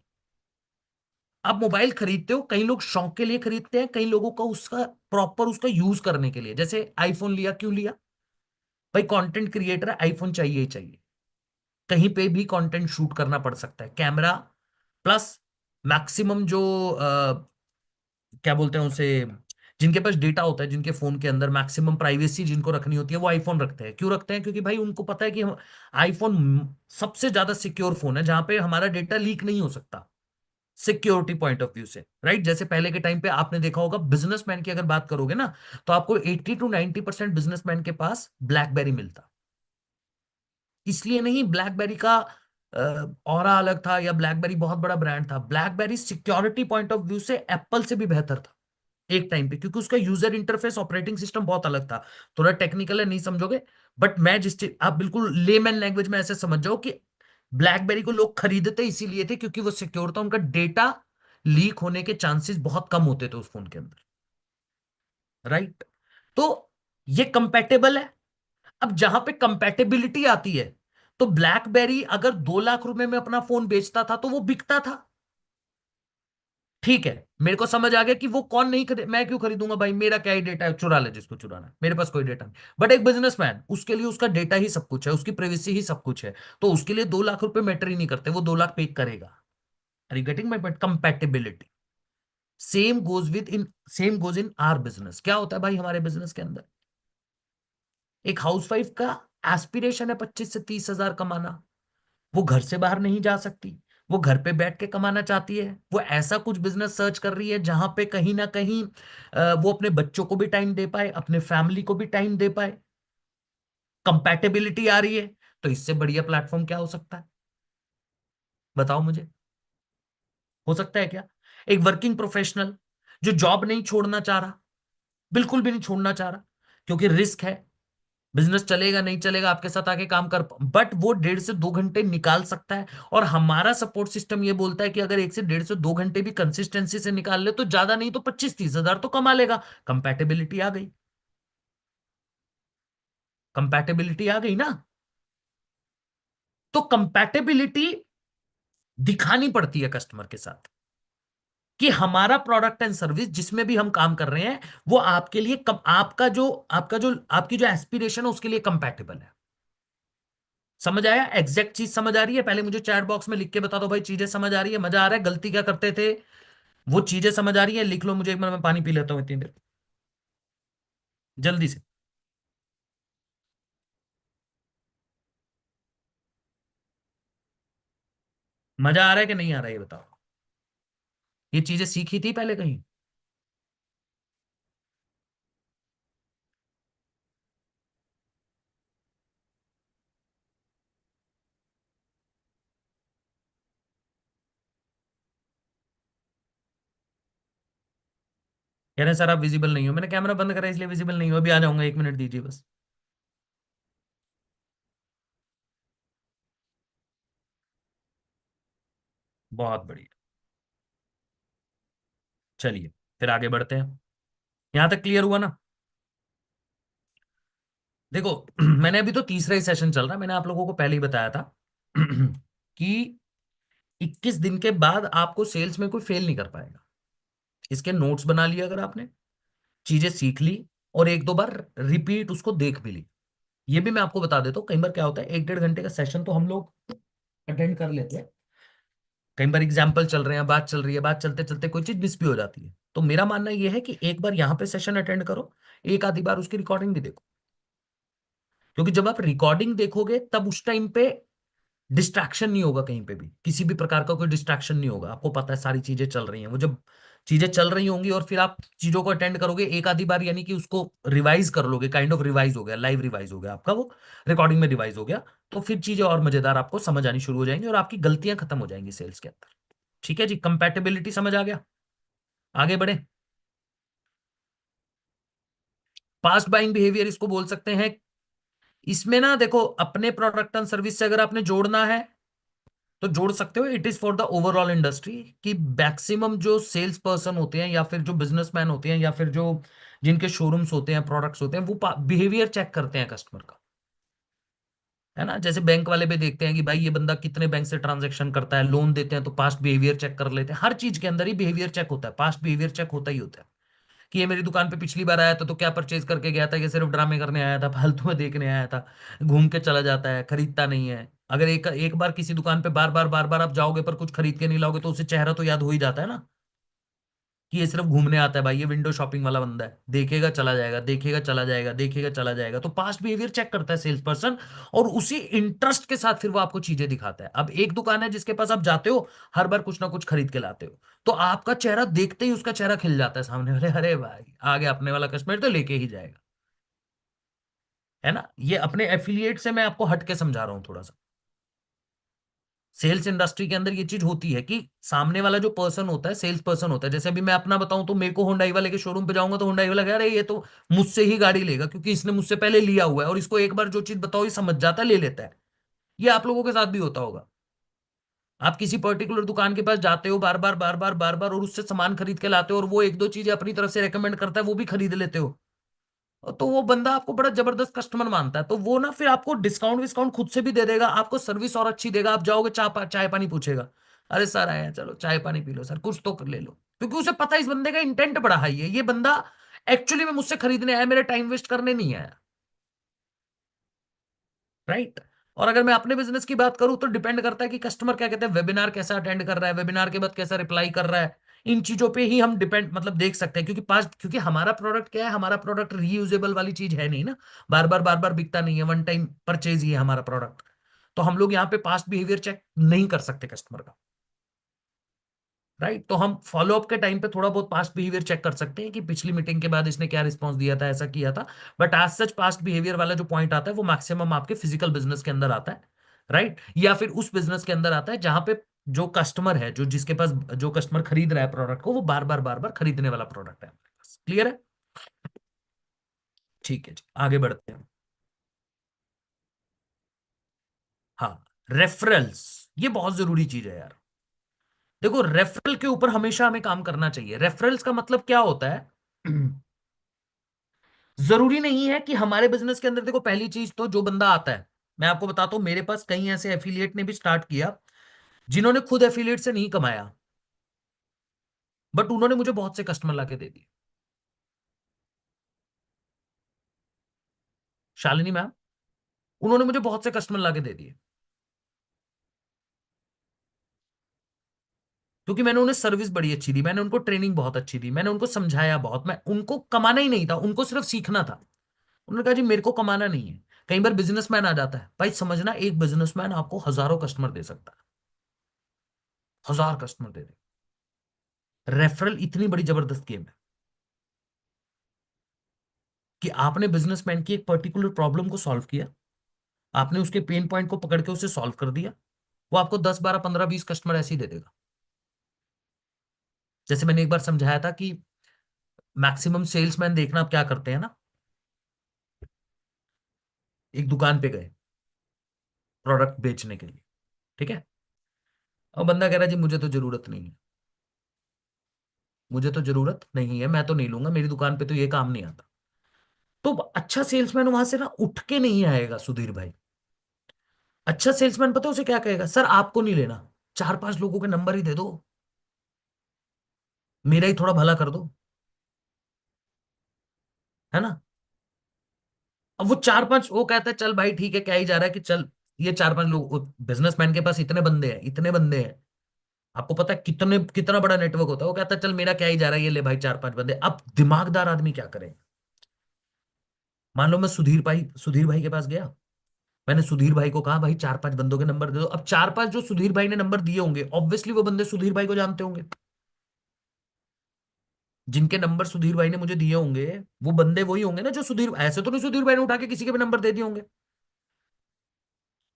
आप मोबाइल खरीदते हो, कई लोग शौक के लिए खरीदते हैं, कई लोगों का उसका प्रॉपर उसका यूज करने के लिए। जैसे आईफोन लिया, क्यों लिया भाई, कंटेंट क्रिएटर है, आईफोन चाहिए ही चाहिए, कहीं पे भी कंटेंट शूट करना पड़ सकता है, कैमरा प्लस मैक्सिमम जो क्या बोलते हैं उसे, जिनके पास डेटा होता है, जिनके फोन के अंदर मैक्सिमम प्राइवेसी जिनको रखनी होती है, वो आईफोन रखते हैं। क्यों रखते हैं, क्योंकि भाई उनको पता है कि आईफोन सबसे ज्यादा सिक्योर फोन है, जहां पे हमारा डेटा लीक नहीं हो सकता सिक्योरिटी पॉइंट ऑफ व्यू से, राइट। जैसे पहले के टाइम पे आपने देखा होगा, बिजनेसमैन की अगर बात करोगे ना, तो आपको 80 to 90% बिजनेसमैन के पास ब्लैकबेरी मिलता। इसलिए नहीं ब्लैकबेरी का ऑरा अलग था, या ब्लैकबेरी बहुत बड़ा ब्रांड था, blackberry security point of view से एप्पल से भी बेहतर था एक टाइम पे, क्योंकि उसका यूजर इंटरफेस, ऑपरेटिंग सिस्टम बहुत अलग था। थोड़ा टेक्निकल है, नहीं समझोगे, बट मैं आप बिल्कुल लेमैन लैंग्वेज में ऐसे समझ जाओ कि ब्लैकबेरी को लोग खरीदते इसीलिए थे क्योंकि वो सिक्योर था, उनका डेटा लीक होने के चांसेस बहुत कम होते थे उस फोन के अंदर, राइट। तो ये कंपैटिबल है। अब जहां पे कंपैटिबिलिटी आती है, तो ब्लैकबेरी अगर 2 लाख रुपए में अपना फोन बेचता था तो वो बिकता था, ठीक है, मेरे को समझ आ गया कि वो कौन नहीं खरीद, मैं क्यों खरीदूंगा भाई, मेरा क्या ही डेटा है, चुरा ले जिसको चुराना है, मेरे पास कोई डेटा नहीं। बट एक बिजनेसमैन, उसके लिए उसका डेटा ही सब कुछ है, उसकी प्राइवेसी ही सब कुछ है, तो उसके लिए 2 लाख रुपए मैटर ही नहीं करते, वो 2 लाख पे करेगा। Are you getting my point? Compatibility same goes in our business. क्या होता है भाई हमारे बिजनेस के अंदर, एक हाउसवाइफ का एस्पिरेशन है 25 से 30 हजार कमाना, वो घर से बाहर नहीं जा सकती, वो घर पे बैठ के कमाना चाहती है, वो ऐसा कुछ बिजनेस सर्च कर रही है जहां पे कहीं ना कहीं वो अपने बच्चों को भी टाइम दे पाए, अपने फैमिली को भी टाइम दे पाए, कंपैटिबिलिटी आ रही है। तो इससे बढ़िया प्लेटफॉर्म क्या हो सकता है, बताओ मुझे, हो सकता है क्या? एक वर्किंग प्रोफेशनल जो जॉब नहीं छोड़ना चाह रहा, बिल्कुल भी नहीं छोड़ना चाह रहा, क्योंकि रिस्क है, बिजनेस चलेगा नहीं चलेगा, आपके साथ आके काम कर, बट वो 1.5 से 2 घंटे निकाल सकता है। और हमारा सपोर्ट सिस्टम ये बोलता है कि अगर 1 से 1.5 से 2 घंटे भी कंसिस्टेंसी से निकाल ले तो ज्यादा नहीं तो 25-30 हजार तो कमा लेगा। कंपैटिबिलिटी आ गई, कंपैटिबिलिटी आ गई ना। तो कंपैटिबिलिटी दिखानी पड़ती है कस्टमर के साथ कि हमारा प्रोडक्ट एंड सर्विस जिसमें भी हम काम कर रहे हैं वो आपके लिए आपकी जो एस्पिरेशन है उसके लिए कंपैटिबल है। समझ आया? एग्जैक्ट चीज समझ आ रही है? पहले मुझे चैट बॉक्स में लिख के बता दो भाई, चीजें समझ आ रही है, मजा आ रहा है, गलती क्या करते थे वो चीजें समझ आ रही है? लिख लो मुझे, एक मिनट में पानी पी लेता हूं इतनी देर, जल्दी से। मजा आ रहा है कि नहीं आ रहा है ये बताओ, ये चीजें सीखी थी पहले कहीं? कह रहे हैं सर आप विजिबल नहीं हो, मैंने कैमरा बंद करा इसलिए विजिबल नहीं हो, अभी आ जाऊंगा, 1 मिनट दीजिए बस। बहुत बढ़िया, चलिए फिर आगे बढ़ते हैं। यहां तक क्लियर हुआ ना? देखो मैंने अभी तो तीसरा ही सेशन चल रहा है, मैंने आप लोगों को पहले ही बताया था कि 21 दिन के बाद आपको सेल्स में कोई फेल नहीं कर पाएगा। इसके नोट्स बना लिया अगर आपने, चीजें सीख ली और 1-2 बार रिपीट उसको देख भी ली। ये भी मैं आपको बता देता हूँ, कई बार क्या होता है 1-1.5 घंटे का सेशन तो हम लोग अटेंड कर लेते हैं, कई बार एग्जाम्पल चल रहे हैं, बात चल रही है, बात चलते चलते कोई चीज मिस भी हो जाती है। तो मेरा मानना यह है कि एक बार यहाँ पे सेशन अटेंड करो, एक आधी बार उसकी रिकॉर्डिंग भी देखो, क्योंकि जब आप रिकॉर्डिंग देखोगे तब उस टाइम पे डिस्ट्रैक्शन नहीं होगा, कहीं पे भी किसी भी प्रकार का कोई डिस्ट्रैक्शन नहीं होगा, आपको पता है सारी चीजें चल रही हैं। वो जब चीजें चल रही होंगी और फिर आप चीजों को अटेंड करोगे एक आधी बार, यानी कि उसको रिवाइज कर लोगे, काइंड ऑफ रिवाइज हो गया, लाइव रिवाइज हो गया आपका, वो रिकॉर्डिंग में रिवाइज हो गया, तो फिर चीजें और मजेदार आपको समझ आनी शुरू हो जाएंगी और आपकी गलतियां खत्म हो जाएंगी सेल्स के अंदर। ठीक है जी, कंपैटिबिलिटी समझ आ गया? आगे बढ़े। पास्ट बाइंग बिहेवियर इसको बोल सकते हैं। इसमें ना देखो, अपने प्रोडक्ट एंड सर्विस से अगर आपने जोड़ना है तो जोड़ सकते हो, it is for the overall industry, कि मैक्सिमम जो सेल्स पर्सन होते हैं या फिर जो बिजनेसमैन होते हैं या फिर जो जिनके शोरूम्स होते हैं, प्रोडक्ट्स होते हैं, वो बिहेवियर चेक करते हैं कस्टमर का, है ना। जैसे बैंक वाले भी देखते हैं कि भाई ये बंदा कितने बैंक से ट्रांजेक्शन करता है, लोन देते हैं तो पास्ट बिहेवियर चेक कर लेते हैं, हर चीज के अंदर ही बिहेवियर चेक होता है, पास्ट बिहेवियर चेक होता ही होता है। कि ये मेरी दुकान पे पिछली बार आया था तो क्या परचेज करके गया था, कि सिर्फ ड्रामे करने आया था, फालतू में देखने आया था, घूम के चला जाता है, खरीदता नहीं है। अगर एक एक बार किसी दुकान पे बार बार आप जाओगे पर कुछ खरीद के नहीं लाओगे तो उसे चेहरा तो याद हो ही जाता है ना, कि ये सिर्फ घूमने आता है भाई, ये विंडो शॉपिंग वाला बंदा है, देखेगा चला जाएगा, देखेगा चला जाएगा, देखेगा चला जाएगा। तो पास्ट बिहेवियर चेक करता है सेल्स पर्सन और उसी इंटरेस्ट के साथ फिर वो आपको चीजें दिखाता है। अब एक दुकान है जिसके पास आप जाते हो, हर बार कुछ ना कुछ खरीद के लाते हो, तो आपका चेहरा देखते ही उसका चेहरा खिल जाता है सामने वाले, अरे भाई आ गया अपने वाला कस्टमर, तो लेके ही जाएगा, है ना। ये अपने एफिलिएट से मैं आपको हट के समझा रहा हूं थोड़ा सा। सेल्स इंडस्ट्री के अंदर ये चीज होती है कि सामने वाला जो पर्सन होता है, सेल्स पर्सन होता है, जैसे अभी मैं अपना बताऊं तो मेरे को हुंडई वाले के शोरूम पे जाऊंगा तो हुंडई वाला कह रहा है ये तो मुझसे ही गाड़ी लेगा क्योंकि इसने मुझसे पहले लिया हुआ है और इसको एक बार जो चीज बताओ ये समझ जाता है, ले लेता है। ये आप लोगों के साथ भी होता होगा, आप किसी पर्टिकुलर दुकान के पास जाते हो बार बार और उससे सामान खरीद के लाते हो और वो 1-2 चीजें अपनी तरफ से रेकमेंड करता है, वो भी खरीद लेते हो, तो वो बंदा आपको बड़ा जबरदस्त कस्टमर मानता है, तो वो ना फिर आपको डिस्काउंट विस्काउंट खुद से भी दे देगा, आपको सर्विस और अच्छी देगा, आप जाओगे चाय पानी पूछेगा, अरे सर आए हैं, चलो चाय पानी पी लो सर, कुछ तो कर ले लो, क्योंकि उसे पता है इस बंदे का इंटेंट बड़ा हाई है, ये बंदा एक्चुअली में मुझसे खरीदने आया, मेरे टाइम वेस्ट करने नहीं आया। राइट। और अगर मैं अपने बिजनेस की बात करूं तो डिपेंड करता है कि कस्टमर क्या कहते हैं, वेबिनार कैसा अटेंड कर रहा है, वेबिनार के बाद कैसा रिप्लाई कर रहा है, इन चीजों पे ही हम डिपेंड मतलब देख सकते हैं, क्योंकि पास्ट, क्योंकि हमारा प्रोडक्ट क्या है, हमारा प्रोडक्ट रीयूजेबल वाली चीज है नहीं ना, बार बार बिकता नहीं है, वन टाइम परचेज ही है हमारा प्रोडक्ट। तो हम लोग यहाँ पे पास्ट बिहेवियर चेक नहीं कर सकते कस्टमर का। राइट। तो हम फॉलोअप के टाइम पे थोड़ा बहुत पास्ट बिहेवियर चेक कर सकते हैं कि पिछली मीटिंग के बाद इसने क्या रिस्पॉन्स दिया था, ऐसा किया था। बट आज सच पास्ट बिहेवियर वाला जो पॉइंट आता है वो मैक्सिमम आपके फिजिकल बिजनेस के अंदर आता है। राइट। या फिर उस बिजनेस के अंदर आता है जहां पे जो कस्टमर है, जो जिसके पास जो कस्टमर खरीद रहा है प्रोडक्ट को, वो बार बार खरीदने वाला प्रोडक्ट है हमारे पास। क्लियर है? ठीक है जी, आगे बढ़ते हैं। हाँ, रेफरल्स, ये बहुत जरूरी चीज है यार। देखो, रेफरल के ऊपर हमेशा हमें काम करना चाहिए। रेफरल्स का मतलब क्या होता है? जरूरी नहीं है कि हमारे बिजनेस के अंदर, देखो पहली चीज तो जो बंदा आता है, मैं आपको बताता हूं, मेरे पास कई ऐसे एफिलिएट ने भी स्टार्ट किया जिन्होंने खुद एफिलिएट से नहीं कमाया, बट उन्होंने मुझे बहुत से कस्टमर लाके दे दिए। शालिनी मैम, उन्होंने मुझे बहुत से कस्टमर लाके दे दिए, क्योंकि मैंने उन्हें सर्विस बड़ी अच्छी दी, मैंने उनको ट्रेनिंग बहुत अच्छी दी, मैंने उनको समझाया बहुत, मैं उनको कमाना ही नहीं था, उनको सिर्फ सीखना था। उन्होंने कहा जी मेरे को कमाना नहीं है। कई बार बिजनेसमैन आ जाता है, भाई समझना, एक बिजनेसमैन आपको हजारों कस्टमर दे सकता है, हजार कस्टमर दे दे। रेफरल इतनी बड़ी जबरदस्त गेम है कि आपने बिजनेसमैन की एक पर्टिकुलर प्रॉब्लम को सॉल्व किया, आपने उसके पेन पॉइंट को पकड़ के उसे सॉल्व कर दिया, वो आपको 10 12 15 20 कस्टमर ऐसे ही दे देगा। जैसे मैंने एक बार समझाया था कि मैक्सिमम सेल्समैन देखना आप क्या करते हैं ना, एक दुकान पे गए प्रोडक्ट बेचने के लिए, ठीक है, और बंदा कह रहा है जी मुझे तो जरूरत नहीं है, मुझे तो जरूरत नहीं है, मैं तो नहीं लूंगा, मेरी दुकान पे तो ये काम नहीं आता। तो अच्छा सेल्समैन वहां से ना उठ के नहीं आएगा सुधीर भाई। अच्छा सेल्समैन पता है उसे क्या कहेगा? सर आपको नहीं लेना, 4 5 लोगों के नंबर ही दे दो, मेरा ही थोड़ा भला कर दो, है ना। अब वो 4 5, वो कहता है चल भाई ठीक है, क्या ही जा रहा है कि चल, ये 4 5 लोग, बिजनेसमैन के पास इतने बंदे हैं, इतने बंदे हैं, आपको पता है कितने, कितना बड़ा नेटवर्क होता है, वो कहता है चल मेरा क्या ही जा रहा है, ये ले भाई 4 5 बंदे। अब दिमागदार आदमी क्या करे? मान लो मैं सुधीर भाई के पास गया, मैंने सुधीर भाई को कहा भाई 4 5 बंदों के नंबर दे दो। अब 4 5 जो सुधीर भाई ने नंबर दिए होंगे, ऑब्वियसली वो बंदे सुधीर भाई को जानते होंगे, जिनके नंबर सुधीर भाई ने मुझे दिए होंगे, वो बंदे वही होंगे ना जो सुधीर, ऐसे तो नहीं सुधीर भाई ने उठा के किसी के भी नंबर दे दिए होंगे।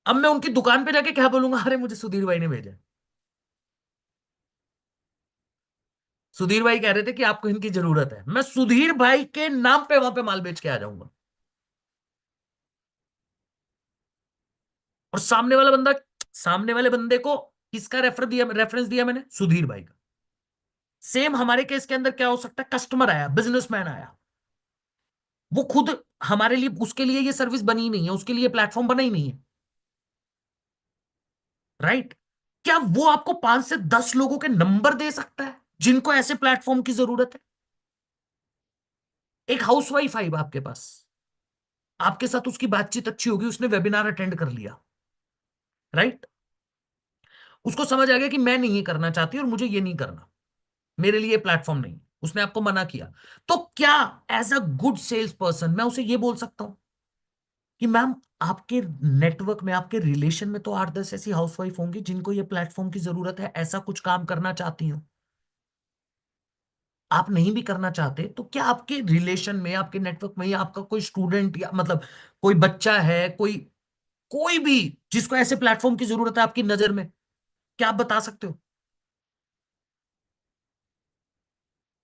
अब मैं उनकी दुकान पे जाके क्या बोलूंगा? अरे मुझे सुधीर भाई ने भेजा है। सुधीर भाई कह रहे थे कि आपको इनकी जरूरत है, मैं सुधीर भाई के नाम पे वहां पे माल बेच के आ जाऊंगा। और सामने वाले बंदे को किसका रेफरेंस दिया मैंने? सुधीर भाई का। सेम हमारे केस के अंदर क्या हो सकता है? कस्टमर आया, बिजनेसमैन आया, वो खुद हमारे लिए, उसके लिए ये सर्विस बनी ही नहीं है, उसके लिए प्लेटफॉर्म बना ही नहीं है। राइट। क्या वो आपको 5 से 10 लोगों के नंबर दे सकता है जिनको ऐसे प्लेटफॉर्म की जरूरत है? एक हाउसवाइफ आई आपके पास, आपके साथ उसकी बातचीत अच्छी होगी, उसने वेबिनार अटेंड कर लिया, राइट, उसको समझ आ गया कि मैं नहीं ये करना चाहती और मुझे ये नहीं करना, मेरे लिए प्लेटफॉर्म नहीं, उसने आपको मना किया, तो क्या as a good sales person मैं उसे ये बोल सकता हूं कि मैम आपके नेटवर्क में, आपके रिलेशन में तो 8 10 ऐसी हाउसवाइफ होंगी जिनको ये प्लेटफॉर्म की जरूरत है, ऐसा कुछ काम करना चाहती हूँ, आप नहीं भी करना चाहते, तो क्या आपके रिलेशन में, आपके नेटवर्क में, या आपका कोई स्टूडेंट, या मतलब कोई बच्चा है, कोई कोई भी जिसको ऐसे प्लेटफॉर्म की जरूरत है आपकी नजर में, क्या आप बता सकते हो?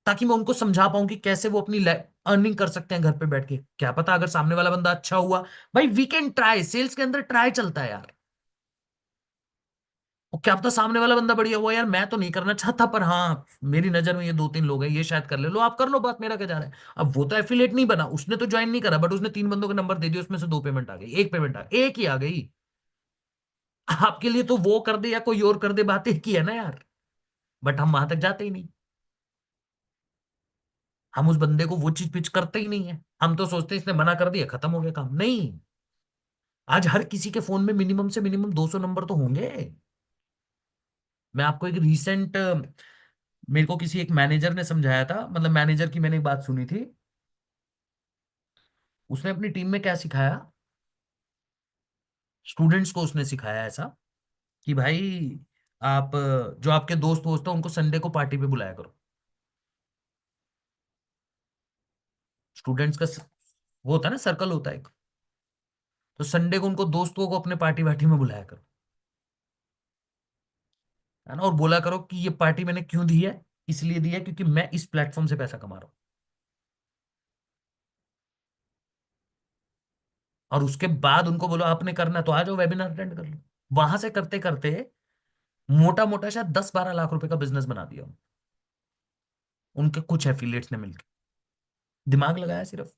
ताकि मैं उनको समझा पाऊं कि कैसे वो अपनी अर्निंग कर सकते हैं घर पे बैठ के। क्या पता अगर सामने वाला बंदा अच्छा हुआ, भाई वी कैन ट्राई, सेल्स के अंदर ट्राई चलता है यार। और क्या पता सामने वाला बंदा बढ़िया हुआ, यार मैं तो नहीं करना चाहता, पर हाँ मेरी नजर में ये 2 3 लोग हैं, ये शायद कर ले, लो आप कर लो बात, मेरा क्या जा रहा है। अब वो तो एफिलिएट नहीं बना, उसने तो ज्वाइन नहीं करा, बट उसने 3 बंदों के नंबर दे दिए, उसमें से 2 पेमेंट आ गई, एक पेमेंट आ, एक ही आ गई। आपके लिए तो वो कर दे या कोई और कर दे बात एक ही है ना यार, बट हम वहां तक जाते ही नहीं। हम उस बंदे को वो चीज पिच करते ही नहीं है। हम तो सोचते हैं इसने मना कर दिया खत्म हो गया काम। नहीं, आज हर किसी के फोन में मिनिमम से मिनिमम 200 नंबर तो होंगे। मैं आपको एक रीसेंट, मेरे को किसी एक मैनेजर ने समझाया था, मतलब मैनेजर की मैंने एक बात सुनी थी। उसने अपनी टीम में क्या सिखाया, स्टूडेंट्स को उसने सिखाया ऐसा कि भाई आप जो आपके दोस्त वोस्त हो उनको संडे को पार्टी पे बुलाया करो। स्टूडेंट्स का वो होता है ना, सर्कल होता है एक, तो संडे को उनको दोस्तों को अपने पार्टी वार्टी में बुलाया करो, है ना। और बोला करो कि ये पार्टी मैंने क्यों दी है, इसलिए दी है क्योंकि मैं इस प्लेटफॉर्म से पैसा कमा रहा हूं। और उसके बाद उनको बोलो आपने करना तो आ जाओ वेबिनार अटेंड कर लो। वहां से करते करते मोटा मोटा शायद 10-12 लाख रुपए का बिजनेस बना दिया उनके कुछ एफिलिएट्स ने मिलकर, दिमाग लगाया सिर्फ।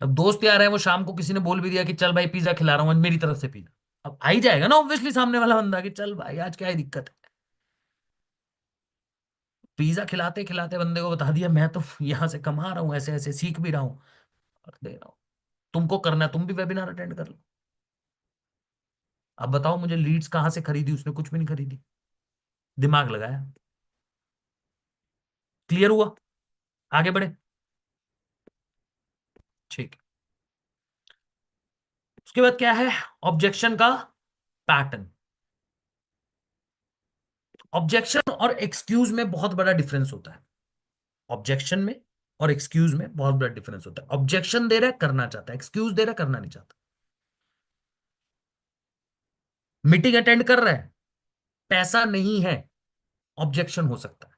अब दोस्त यार है, वो शाम को किसी ने बोल भी दिया कि चल भाई पिज्जा खिला रहा हूँ आज मेरी तरफ से पिज्जा, अब आ ही जाएगा ना ऑब्वियसली सामने वाला बंदा कि चल भाई आज क्या ही दिक्कत है। पिज्जा खिलाते खिलाते बंदे को बता दिया मैं तो यहां से कमा रहा हूँ, ऐसे ऐसे सीख भी रहा हूँ और दे रहा हूँ। तुमको करना है, तुम भी वेबिनार अटेंड कर लो। अब बताओ मुझे लीड्स कहाँ से खरीदी, उसने कुछ भी नहीं खरीदी, दिमाग लगाया। क्लियर हुआ? आगे बढ़े। ठीक। उसके बाद क्या है, ऑब्जेक्शन का पैटर्न। ऑब्जेक्शन और एक्सक्यूज में बहुत बड़ा डिफरेंस होता है। ऑब्जेक्शन में और एक्सक्यूज में बहुत बड़ा डिफरेंस होता है। ऑब्जेक्शन दे रहा है करना चाहता है, एक्सक्यूज दे रहा है करना नहीं चाहता। मीटिंग अटेंड कर रहा है, पैसा नहीं है, ऑब्जेक्शन हो सकता है।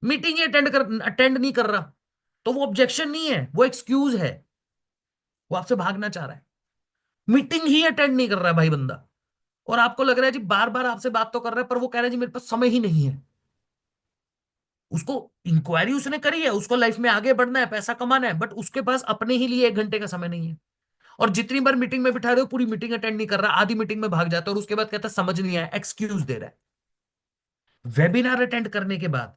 मीटिंग ही अटेंड नहीं कर रहा तो वो ऑब्जेक्शन नहीं है, वो एक्सक्यूज है। वो आपसे भागना चाह रहा है। मीटिंग ही अटेंड नहीं कर रहा है भाई बंदा, और आपको लग रहा है जी बार बार आपसे बात तो कर रहा है पर वो कह रहा है जी मेरे पास समय ही नहीं है। उसको इंक्वायरी उसने करी है, उसको लाइफ में आगे बढ़ना है, पैसा कमाना है, बट उसके पास अपने ही लिए 1 घंटे का समय नहीं है। और जितनी बार मीटिंग में बिठा रहे हो पूरी मीटिंग अटेंड नहीं कर रहा, आधी मीटिंग में भाग जाता है और उसके बाद कहता है समझ नहीं आया, एक्सक्यूज दे रहा है। वेबिनार अटेंड करने के बाद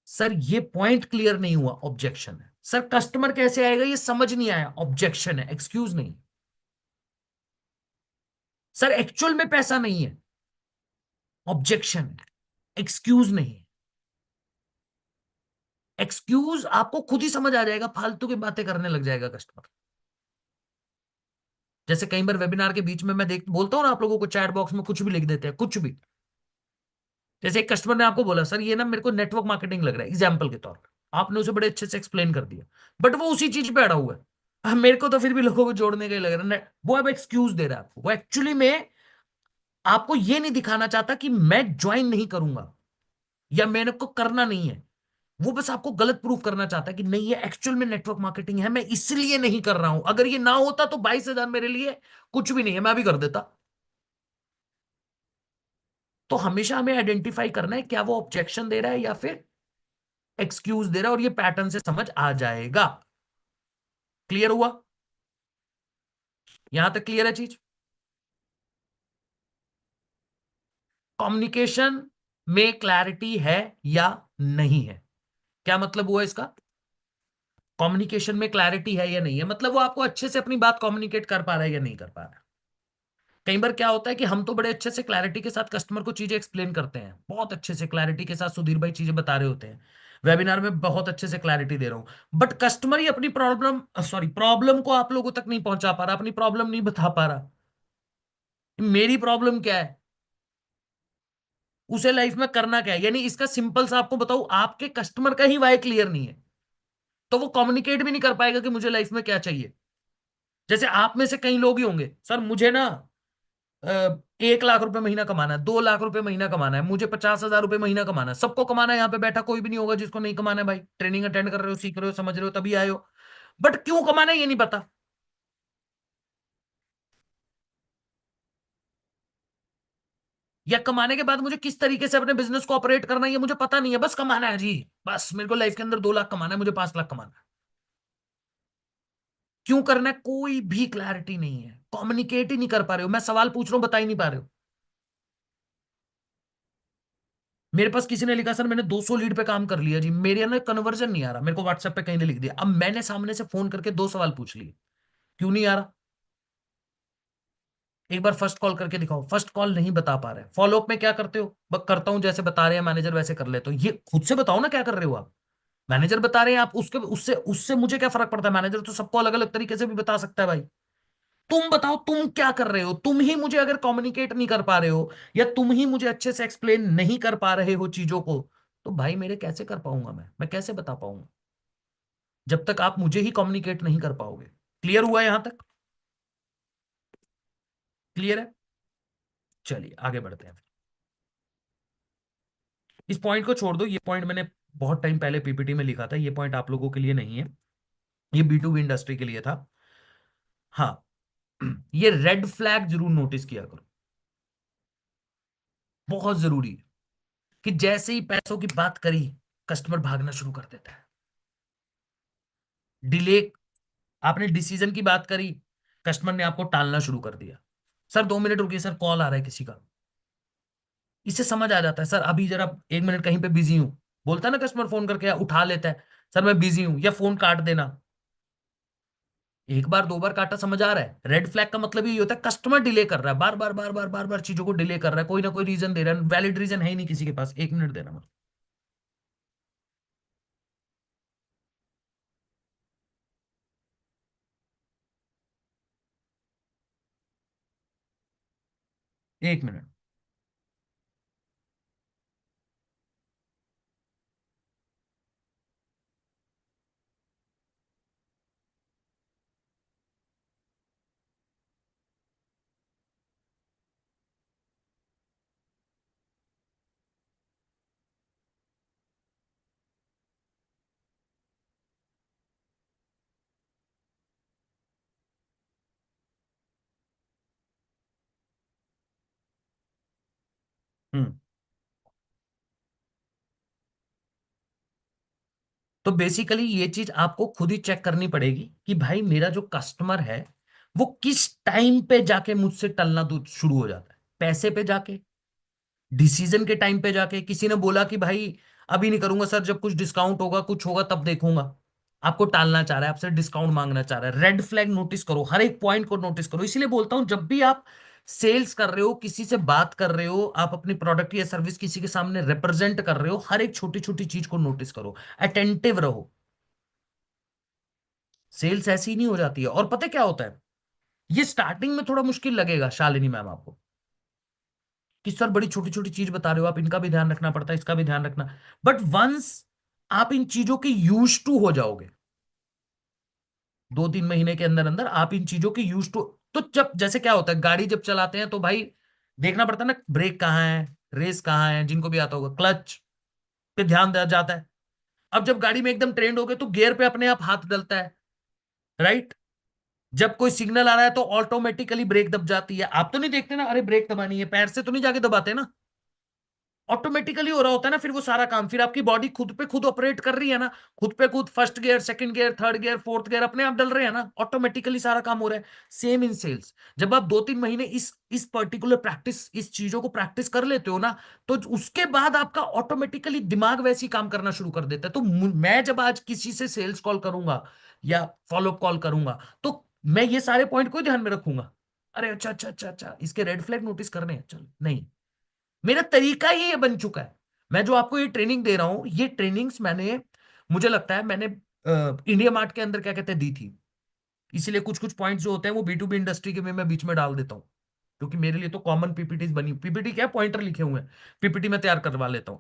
सर ये पॉइंट क्लियर नहीं हुआ, ऑब्जेक्शन है। सर कस्टमर कैसे आएगा ये समझ नहीं आया, ऑब्जेक्शन है, एक्सक्यूज नहीं। सर एक्चुअल में पैसा नहीं है, ऑब्जेक्शन है, एक्सक्यूज नहीं। एक्सक्यूज आपको खुद ही समझ आ जाएगा, फालतू की बातें करने लग जाएगा कस्टमर। जैसे कई बार वेबिनार के बीच में मैं देख बोलता हूं ना आप लोगों को, चैट बॉक्स में कुछ भी लिख देते हैं, कुछ भी। जैसे एक कस्टमर ने आपको बोला सर ये ना मेरे को नेटवर्क मार्केटिंग लग रहा है, एग्जाम्पल के तौर पर आपने उसे बड़े अच्छे से एक्सप्लेन कर दिया, बट वो उसी चीज पे अड़ा हुआ है। मेरे को तो फिर भी लोगों को जोड़ने का ही लग रहा है। वो अब एक्सक्यूज दे रहा है आपको, वो एक्चुअली में आपको ये नहीं दिखाना चाहता कि मैं ज्वाइन नहीं करूंगा या मेरे को करना नहीं है। वो बस आपको गलत प्रूफ करना चाहता है कि नहीं ये एक्चुअल में नेटवर्क मार्केटिंग है, मैं इसलिए नहीं कर रहा हूं। अगर ये ना होता तो 22,000 मेरे लिए कुछ भी नहीं है, मैं भी कर देता। तो हमेशा हमें आइडेंटिफाई करना है क्या वो ऑब्जेक्शन दे रहा है या फिर एक्सक्यूज दे रहा है, और ये पैटर्न से समझ आ जाएगा। क्लियर हुआ? यहां तक क्लियर है चीज? कम्युनिकेशन में क्लैरिटी है या नहीं है, क्या मतलब हुआ इसका? कम्युनिकेशन में क्लैरिटी है या नहीं है, मतलब वो आपको अच्छे से अपनी बात कम्युनिकेट कर पा रहा है या नहीं कर पा रहा है। कई बार क्या होता है कि हम तो बड़े अच्छे से क्लैरिटी के साथ कस्टमर को चीजें एक्सप्लेन करते हैं, बहुत अच्छे से क्लैरिटी के साथ सुधीर भाई चीजें बता रहे होते हैं, वेबिनार में बहुत अच्छे से क्लैरिटी दे रहा हूं, बट कस्टमर ही अपनी प्रॉब्लम को आप लोगों तक नहीं पहुंचा पा रहा, अपनी प्रॉब्लम नहीं बता पा रहा। मेरी प्रॉब्लम क्या है, उसे लाइफ में करना क्या है, यानी इसका सिंपल सा आपको बताऊं, आपके कस्टमर का ही वाई क्लियर नहीं है तो वो कम्युनिकेट भी नहीं कर पाएगा कि मुझे लाइफ में क्या चाहिए। जैसे आप में से कई लोग ही होंगे सर मुझे ना 1 लाख रुपए महीना कमाना है, 2 लाख रुपए महीना कमाना है, मुझे 50,000 रुपए महीना कमाना है। सबको कमाना है, यहाँ पे बैठा कोई भी नहीं होगा जिसको नहीं कमाना है भाई। ट्रेनिंग अटेंड कर रहे हो, सीख रहे हो, समझ रहे हो, तभी आए हो। बट क्यों कमाना है ये नहीं पता। या कमाने के बाद मुझे किस तरीके से अपने बिजनेस को ऑपरेट करना है ये मुझे पता नहीं है, बस कमाना है जी। बस मेरे को लाइफ के अंदर 2 लाख कमाना है, मुझे 5 लाख कमाना है। क्यों करना है, कोई भी क्लैरिटी नहीं है, कम्युनिकेट ही नहीं कर पा रहे हो। मैं सवाल पूछ रहा हूं, बता ही नहीं पा रहे हो। मेरे पास किसी ने लिखा सर मैंने 200 लीड पे काम कर लिया जी, मेरे अंदर कन्वर्जन नहीं आ रहा, मेरे को व्हाट्सएप पे कहीं ने लिख दिया। अब मैंने सामने से फोन करके 2 सवाल पूछ लिए, क्यों नहीं आ रहा? एक बार फर्स्ट कॉल करके दिखाओ, फर्स्ट कॉल नहीं बता पा रहे। फॉलोअप में क्या करते हो? करता हूं जैसे बता रहे हैं मैनेजर वैसे कर लेते हो। ये खुद से बताओ ना क्या कर रहे हो आप। मैनेजर बता रहे हैं आप, उसके उससे उससे मुझे क्या फर्क पड़ता है? मैनेजर तो सबको अलग अलग तरीके से भी बता सकता है भाई। तुम बताओ तुम क्या कर रहे हो। तुम ही मुझे अगर कम्युनिकेट नहीं कर पा रहे हो, या तुम ही मुझे अच्छे से एक्सप्लेन नहीं कर पा रहे हो चीजों को, तो भाई मेरे कैसे कर पाऊंगा? मैं कैसे बता पाऊंगा जब तक आप मुझे ही कम्युनिकेट नहीं कर पाओगे? क्लियर हुआ यहां तक? क्लियर है? चलिए आगे बढ़ते हैं। इस पॉइंट को छोड़ दो, ये पॉइंट मैंने बहुत टाइम पहले पीपीटी में लिखा था, ये पॉइंट आप लोगों के लिए नहीं है, ये B2B इंडस्ट्री के लिए था। हाँ, ये रेड फ्लैग जरूर नोटिस किया करो, बहुत जरूरी है। कि जैसे ही पैसों की बात करी, कस्टमर भागना शुरू कर देता है। डिले, आपने डिसीजन की बात करी, कस्टमर ने आपको टालना शुरू कर दिया। सर 2 मिनट रुकिए सर, कॉल आ रहा है किसी का। इससे समझ आ जाता है सर अभी जरा 1 मिनट कहीं पे बिजी हूं, बोलता है ना कस्टमर, फोन करके या उठा लेता है, सर मैं बिजी हूं, या फोन काट देना। एक बार 2 बार काटा, समझ आ रहा है? रेड फ्लैग का मतलब यही होता है कस्टमर डिले कर रहा है, बार बार बार बार बार बार चीजों को डिले कर रहा है, कोई ना कोई रीजन दे रहा है, वैलिड रीजन है ही नहीं किसी के पास। 1 मिनट देना मतलब। एक मिनट। हम्म। तो बेसिकली ये चीज आपको खुद ही चेक करनी पड़ेगी कि भाई मेरा जो कस्टमर है वो किस टाइम पे जाके मुझसे टलना शुरू हो जाता है। पैसे पे जाके, डिसीजन के टाइम पे जाके, किसी ने बोला कि भाई अभी नहीं करूंगा सर, जब कुछ डिस्काउंट होगा कुछ होगा तब देखूंगा, आपको टालना चाह रहा है, आपसे डिस्काउंट मांगना चाह रहा है। रेड फ्लैग नोटिस करो, हर एक पॉइंट को नोटिस करो। इसीलिए बोलता हूं जब भी आप सेल्स कर रहे हो, किसी से बात कर रहे हो, आप अपनी प्रोडक्ट या सर्विस किसी के सामने रिप्रेजेंट कर रहे हो, हर एक छोटी छोटी चीज को नोटिस करो, अटेंटिव रहो। सेल्स ऐसी ही नहीं हो जाती है। और पता है क्या होता है, ये स्टार्टिंग में थोड़ा मुश्किल लगेगा शालिनी मैम आपको, कि सर बड़ी छोटी छोटी चीज बता रहे हो आप, इनका भी ध्यान रखना पड़ता है, इसका भी ध्यान रखना। बट वंस आप इन चीजों के यूज टू हो जाओगे, 2-3 महीने के अंदर अंदर आप इन चीजों के यूज टू, तो जब जैसे क्या होता है, गाड़ी जब चलाते हैं तो भाई देखना पड़ता है ना, ब्रेक कहाँ है, रेस कहाँ है, जिनको भी आता होगा, क्लच पे ध्यान दिया जाता है। अब जब गाड़ी में एकदम ट्रेंड हो गए तो गियर पे अपने आप हाथ डलता है, राइट? जब कोई सिग्नल आ रहा है तो ऑटोमेटिकली ब्रेक दब जाती है। आप तो नहीं देखते ना, अरे ब्रेक दबानी है, पैर से तो नहीं जाके दबाते ना, ऑटोमेटिकली हो रहा होता है ना फिर वो सारा काम। फिर आपकी बॉडी खुद पे खुद ऑपरेट कर रही है ना, खुद पे खुद, first gear, second gear, third gear, fourth gear अपने आप डल रहे हैं ना, ऑटोमेटिकली सारा काम हो रहा है। सेम इन सेल्स, जब आप 2-3 महीने इस पर्टिकुलर प्रैक्टिस, इस चीजों को प्रैक्टिस कर लेते हो ना, तो उसके बाद आपका ऑटोमेटिकली दिमाग वैसी काम करना शुरू कर देता है। तो मैं जब आज किसी से सेल्स कॉल करूंगा या फॉलोअप कॉल करूंगा, तो मैं ये सारे पॉइंट को ध्यान में रखूंगा। अरे अच्छा अच्छा अच्छा अच्छा, इसके रेड फ्लैग नोटिस करने हैं, चल नहीं, मेरा तरीका ही ये बन चुका है। मैं जो आपको ये ट्रेनिंग दे रहा हूं, ये ट्रेनिंग्स मैंने, मुझे लगता है मैंने इंडिया मार्ट के अंदर क्या कहते हैं दी थी। इसीलिए कुछ कुछ पॉइंट्स जो होते हैं वो B2B इंडस्ट्री के में मैं बीच में डाल देता हूं, क्योंकि मेरे लिए तो कॉमन पीपीटी बनी, पीपीटी क्या, पॉइंटर लिखे हुए हैं, पीपीटी में तैयार करवा लेता हूं।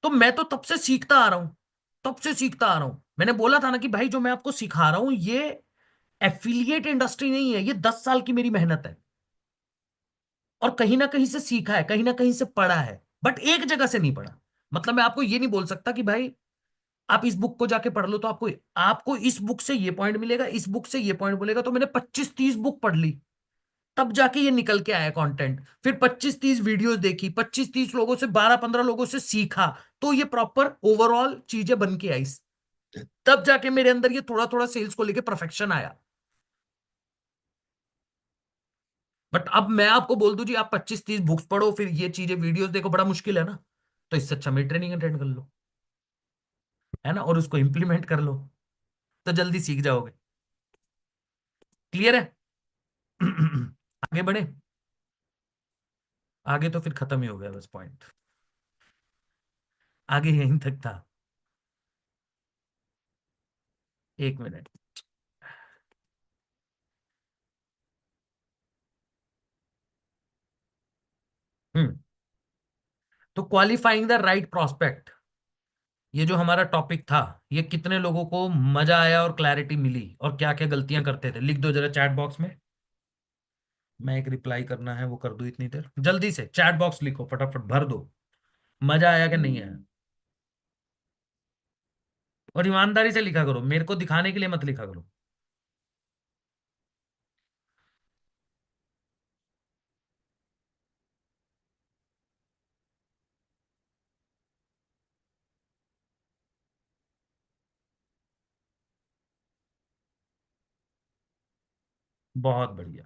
तो मैं तो तब से सीखता आ रहा हूं, तब से सीखता आ रहा हूं। मैंने बोला था ना कि भाई जो मैं आपको सिखा रहा हूं ये एफिलिएट इंडस्ट्री नहीं है, ये 10 साल की मेरी मेहनत है, और कहीं ना कहीं से सीखा है, कहीं ना कहीं से पढ़ा है, बट एक जगह से नहीं पढ़ा। मतलब मैं आपको ये नहीं बोल सकता कि भाई आप इस बुक को जाके पढ़ लो तो आपको आपको इस बुक से ये पॉइंट मिलेगा, इस बुक से ये पॉइंट मिलेगा। तो मैंने 25-30 बुक पढ़ ली, तब जाके ये निकल के आया कंटेंट। फिर 25-30 वीडियोस देखी, 25-30 लोगों से, 12-15 लोगों से सीखा, तो ये प्रॉपर ओवरऑल चीजें बन के आई। तब जाके मेरे अंदर ये थोड़ा थोड़ा सेल्स को लेके परफेक्शन आया। बट अब मैं आपको बोल दूं जी आप 25-30 बुक्स पढ़ो फिर ये चीजें वीडियोस देखो, बड़ा मुश्किल है ना। तो इससे अच्छा मेरी ट्रेनिंग अटेंड कर लो, है ना, और उसको इंप्लीमेंट कर लो तो जल्दी सीख जाओगे। क्लियर है? आगे बढ़े। आगे तो फिर खत्म ही हो गया बस पॉइंट, आगे यहीं तक था। 1 मिनट। हम्म। तो क्वालिफाइंग द राइट प्रोस्पेक्ट, ये जो हमारा टॉपिक था, ये कितने लोगों को मजा आया और क्लैरिटी मिली, और क्या क्या गलतियां करते थे लिख दो जरा चैट बॉक्स में। मैं एक रिप्लाई करना है वो कर दूं इतनी देर, जल्दी से चैट बॉक्स लिखो फटाफट भर दो। मजा आया कि नहीं आया? और ईमानदारी से लिखा करो, मेरे को दिखाने के लिए मत लिखा करो। बहुत बढ़िया।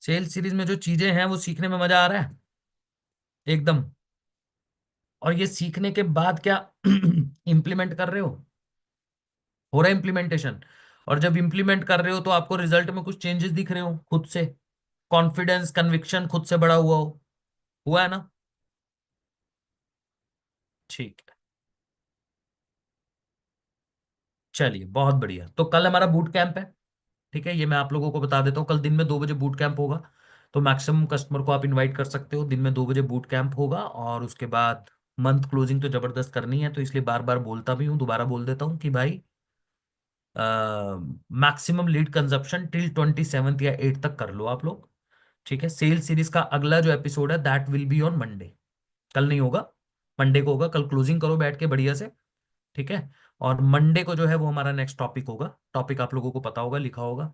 सेल्स सीरीज में जो चीजें हैं वो सीखने में मजा आ रहा है एकदम। और ये सीखने के बाद क्या इंप्लीमेंट कर रहे हो रहा है इंप्लीमेंटेशन। और जब इंप्लीमेंट कर रहे हो तो आपको रिजल्ट में कुछ चेंजेस दिख रहे हो खुद से, कॉन्फिडेंस कन्विक्शन खुद से बड़ा हुआ है ना। ठीक है, चलिए बहुत बढ़िया। तो कल हमारा बूट कैंप है, ठीक है, ये मैं आप लोगों को बता देता हूँ। कल दिन में 2 बजे बूट कैंप होगा, तो मैक्सिमम कस्टमर को आप इनवाइट कर सकते हो। दिन में 2 बजे बूट कैंप होगा, और उसके बाद मंथ क्लोजिंग तो जबरदस्त करनी है, तो इसलिए बार बार बोलता भी हूँ, दोबारा बोल देता हूँ कि भाई मैक्सिमम लीड कंजप्शन टिल 27 या 8 तक कर लो आप लोग। ठीक है, सेल सीरीज का अगला जो एपिसोड है that will be on Monday. कल नहीं होगा, मंडे को होगा। कल क्लोजिंग करो बैठ के बढ़िया से, ठीक है। और मंडे को जो है वो हमारा नेक्स्ट टॉपिक होगा। टॉपिक आप लोगों को पता होगा, लिखा होगा।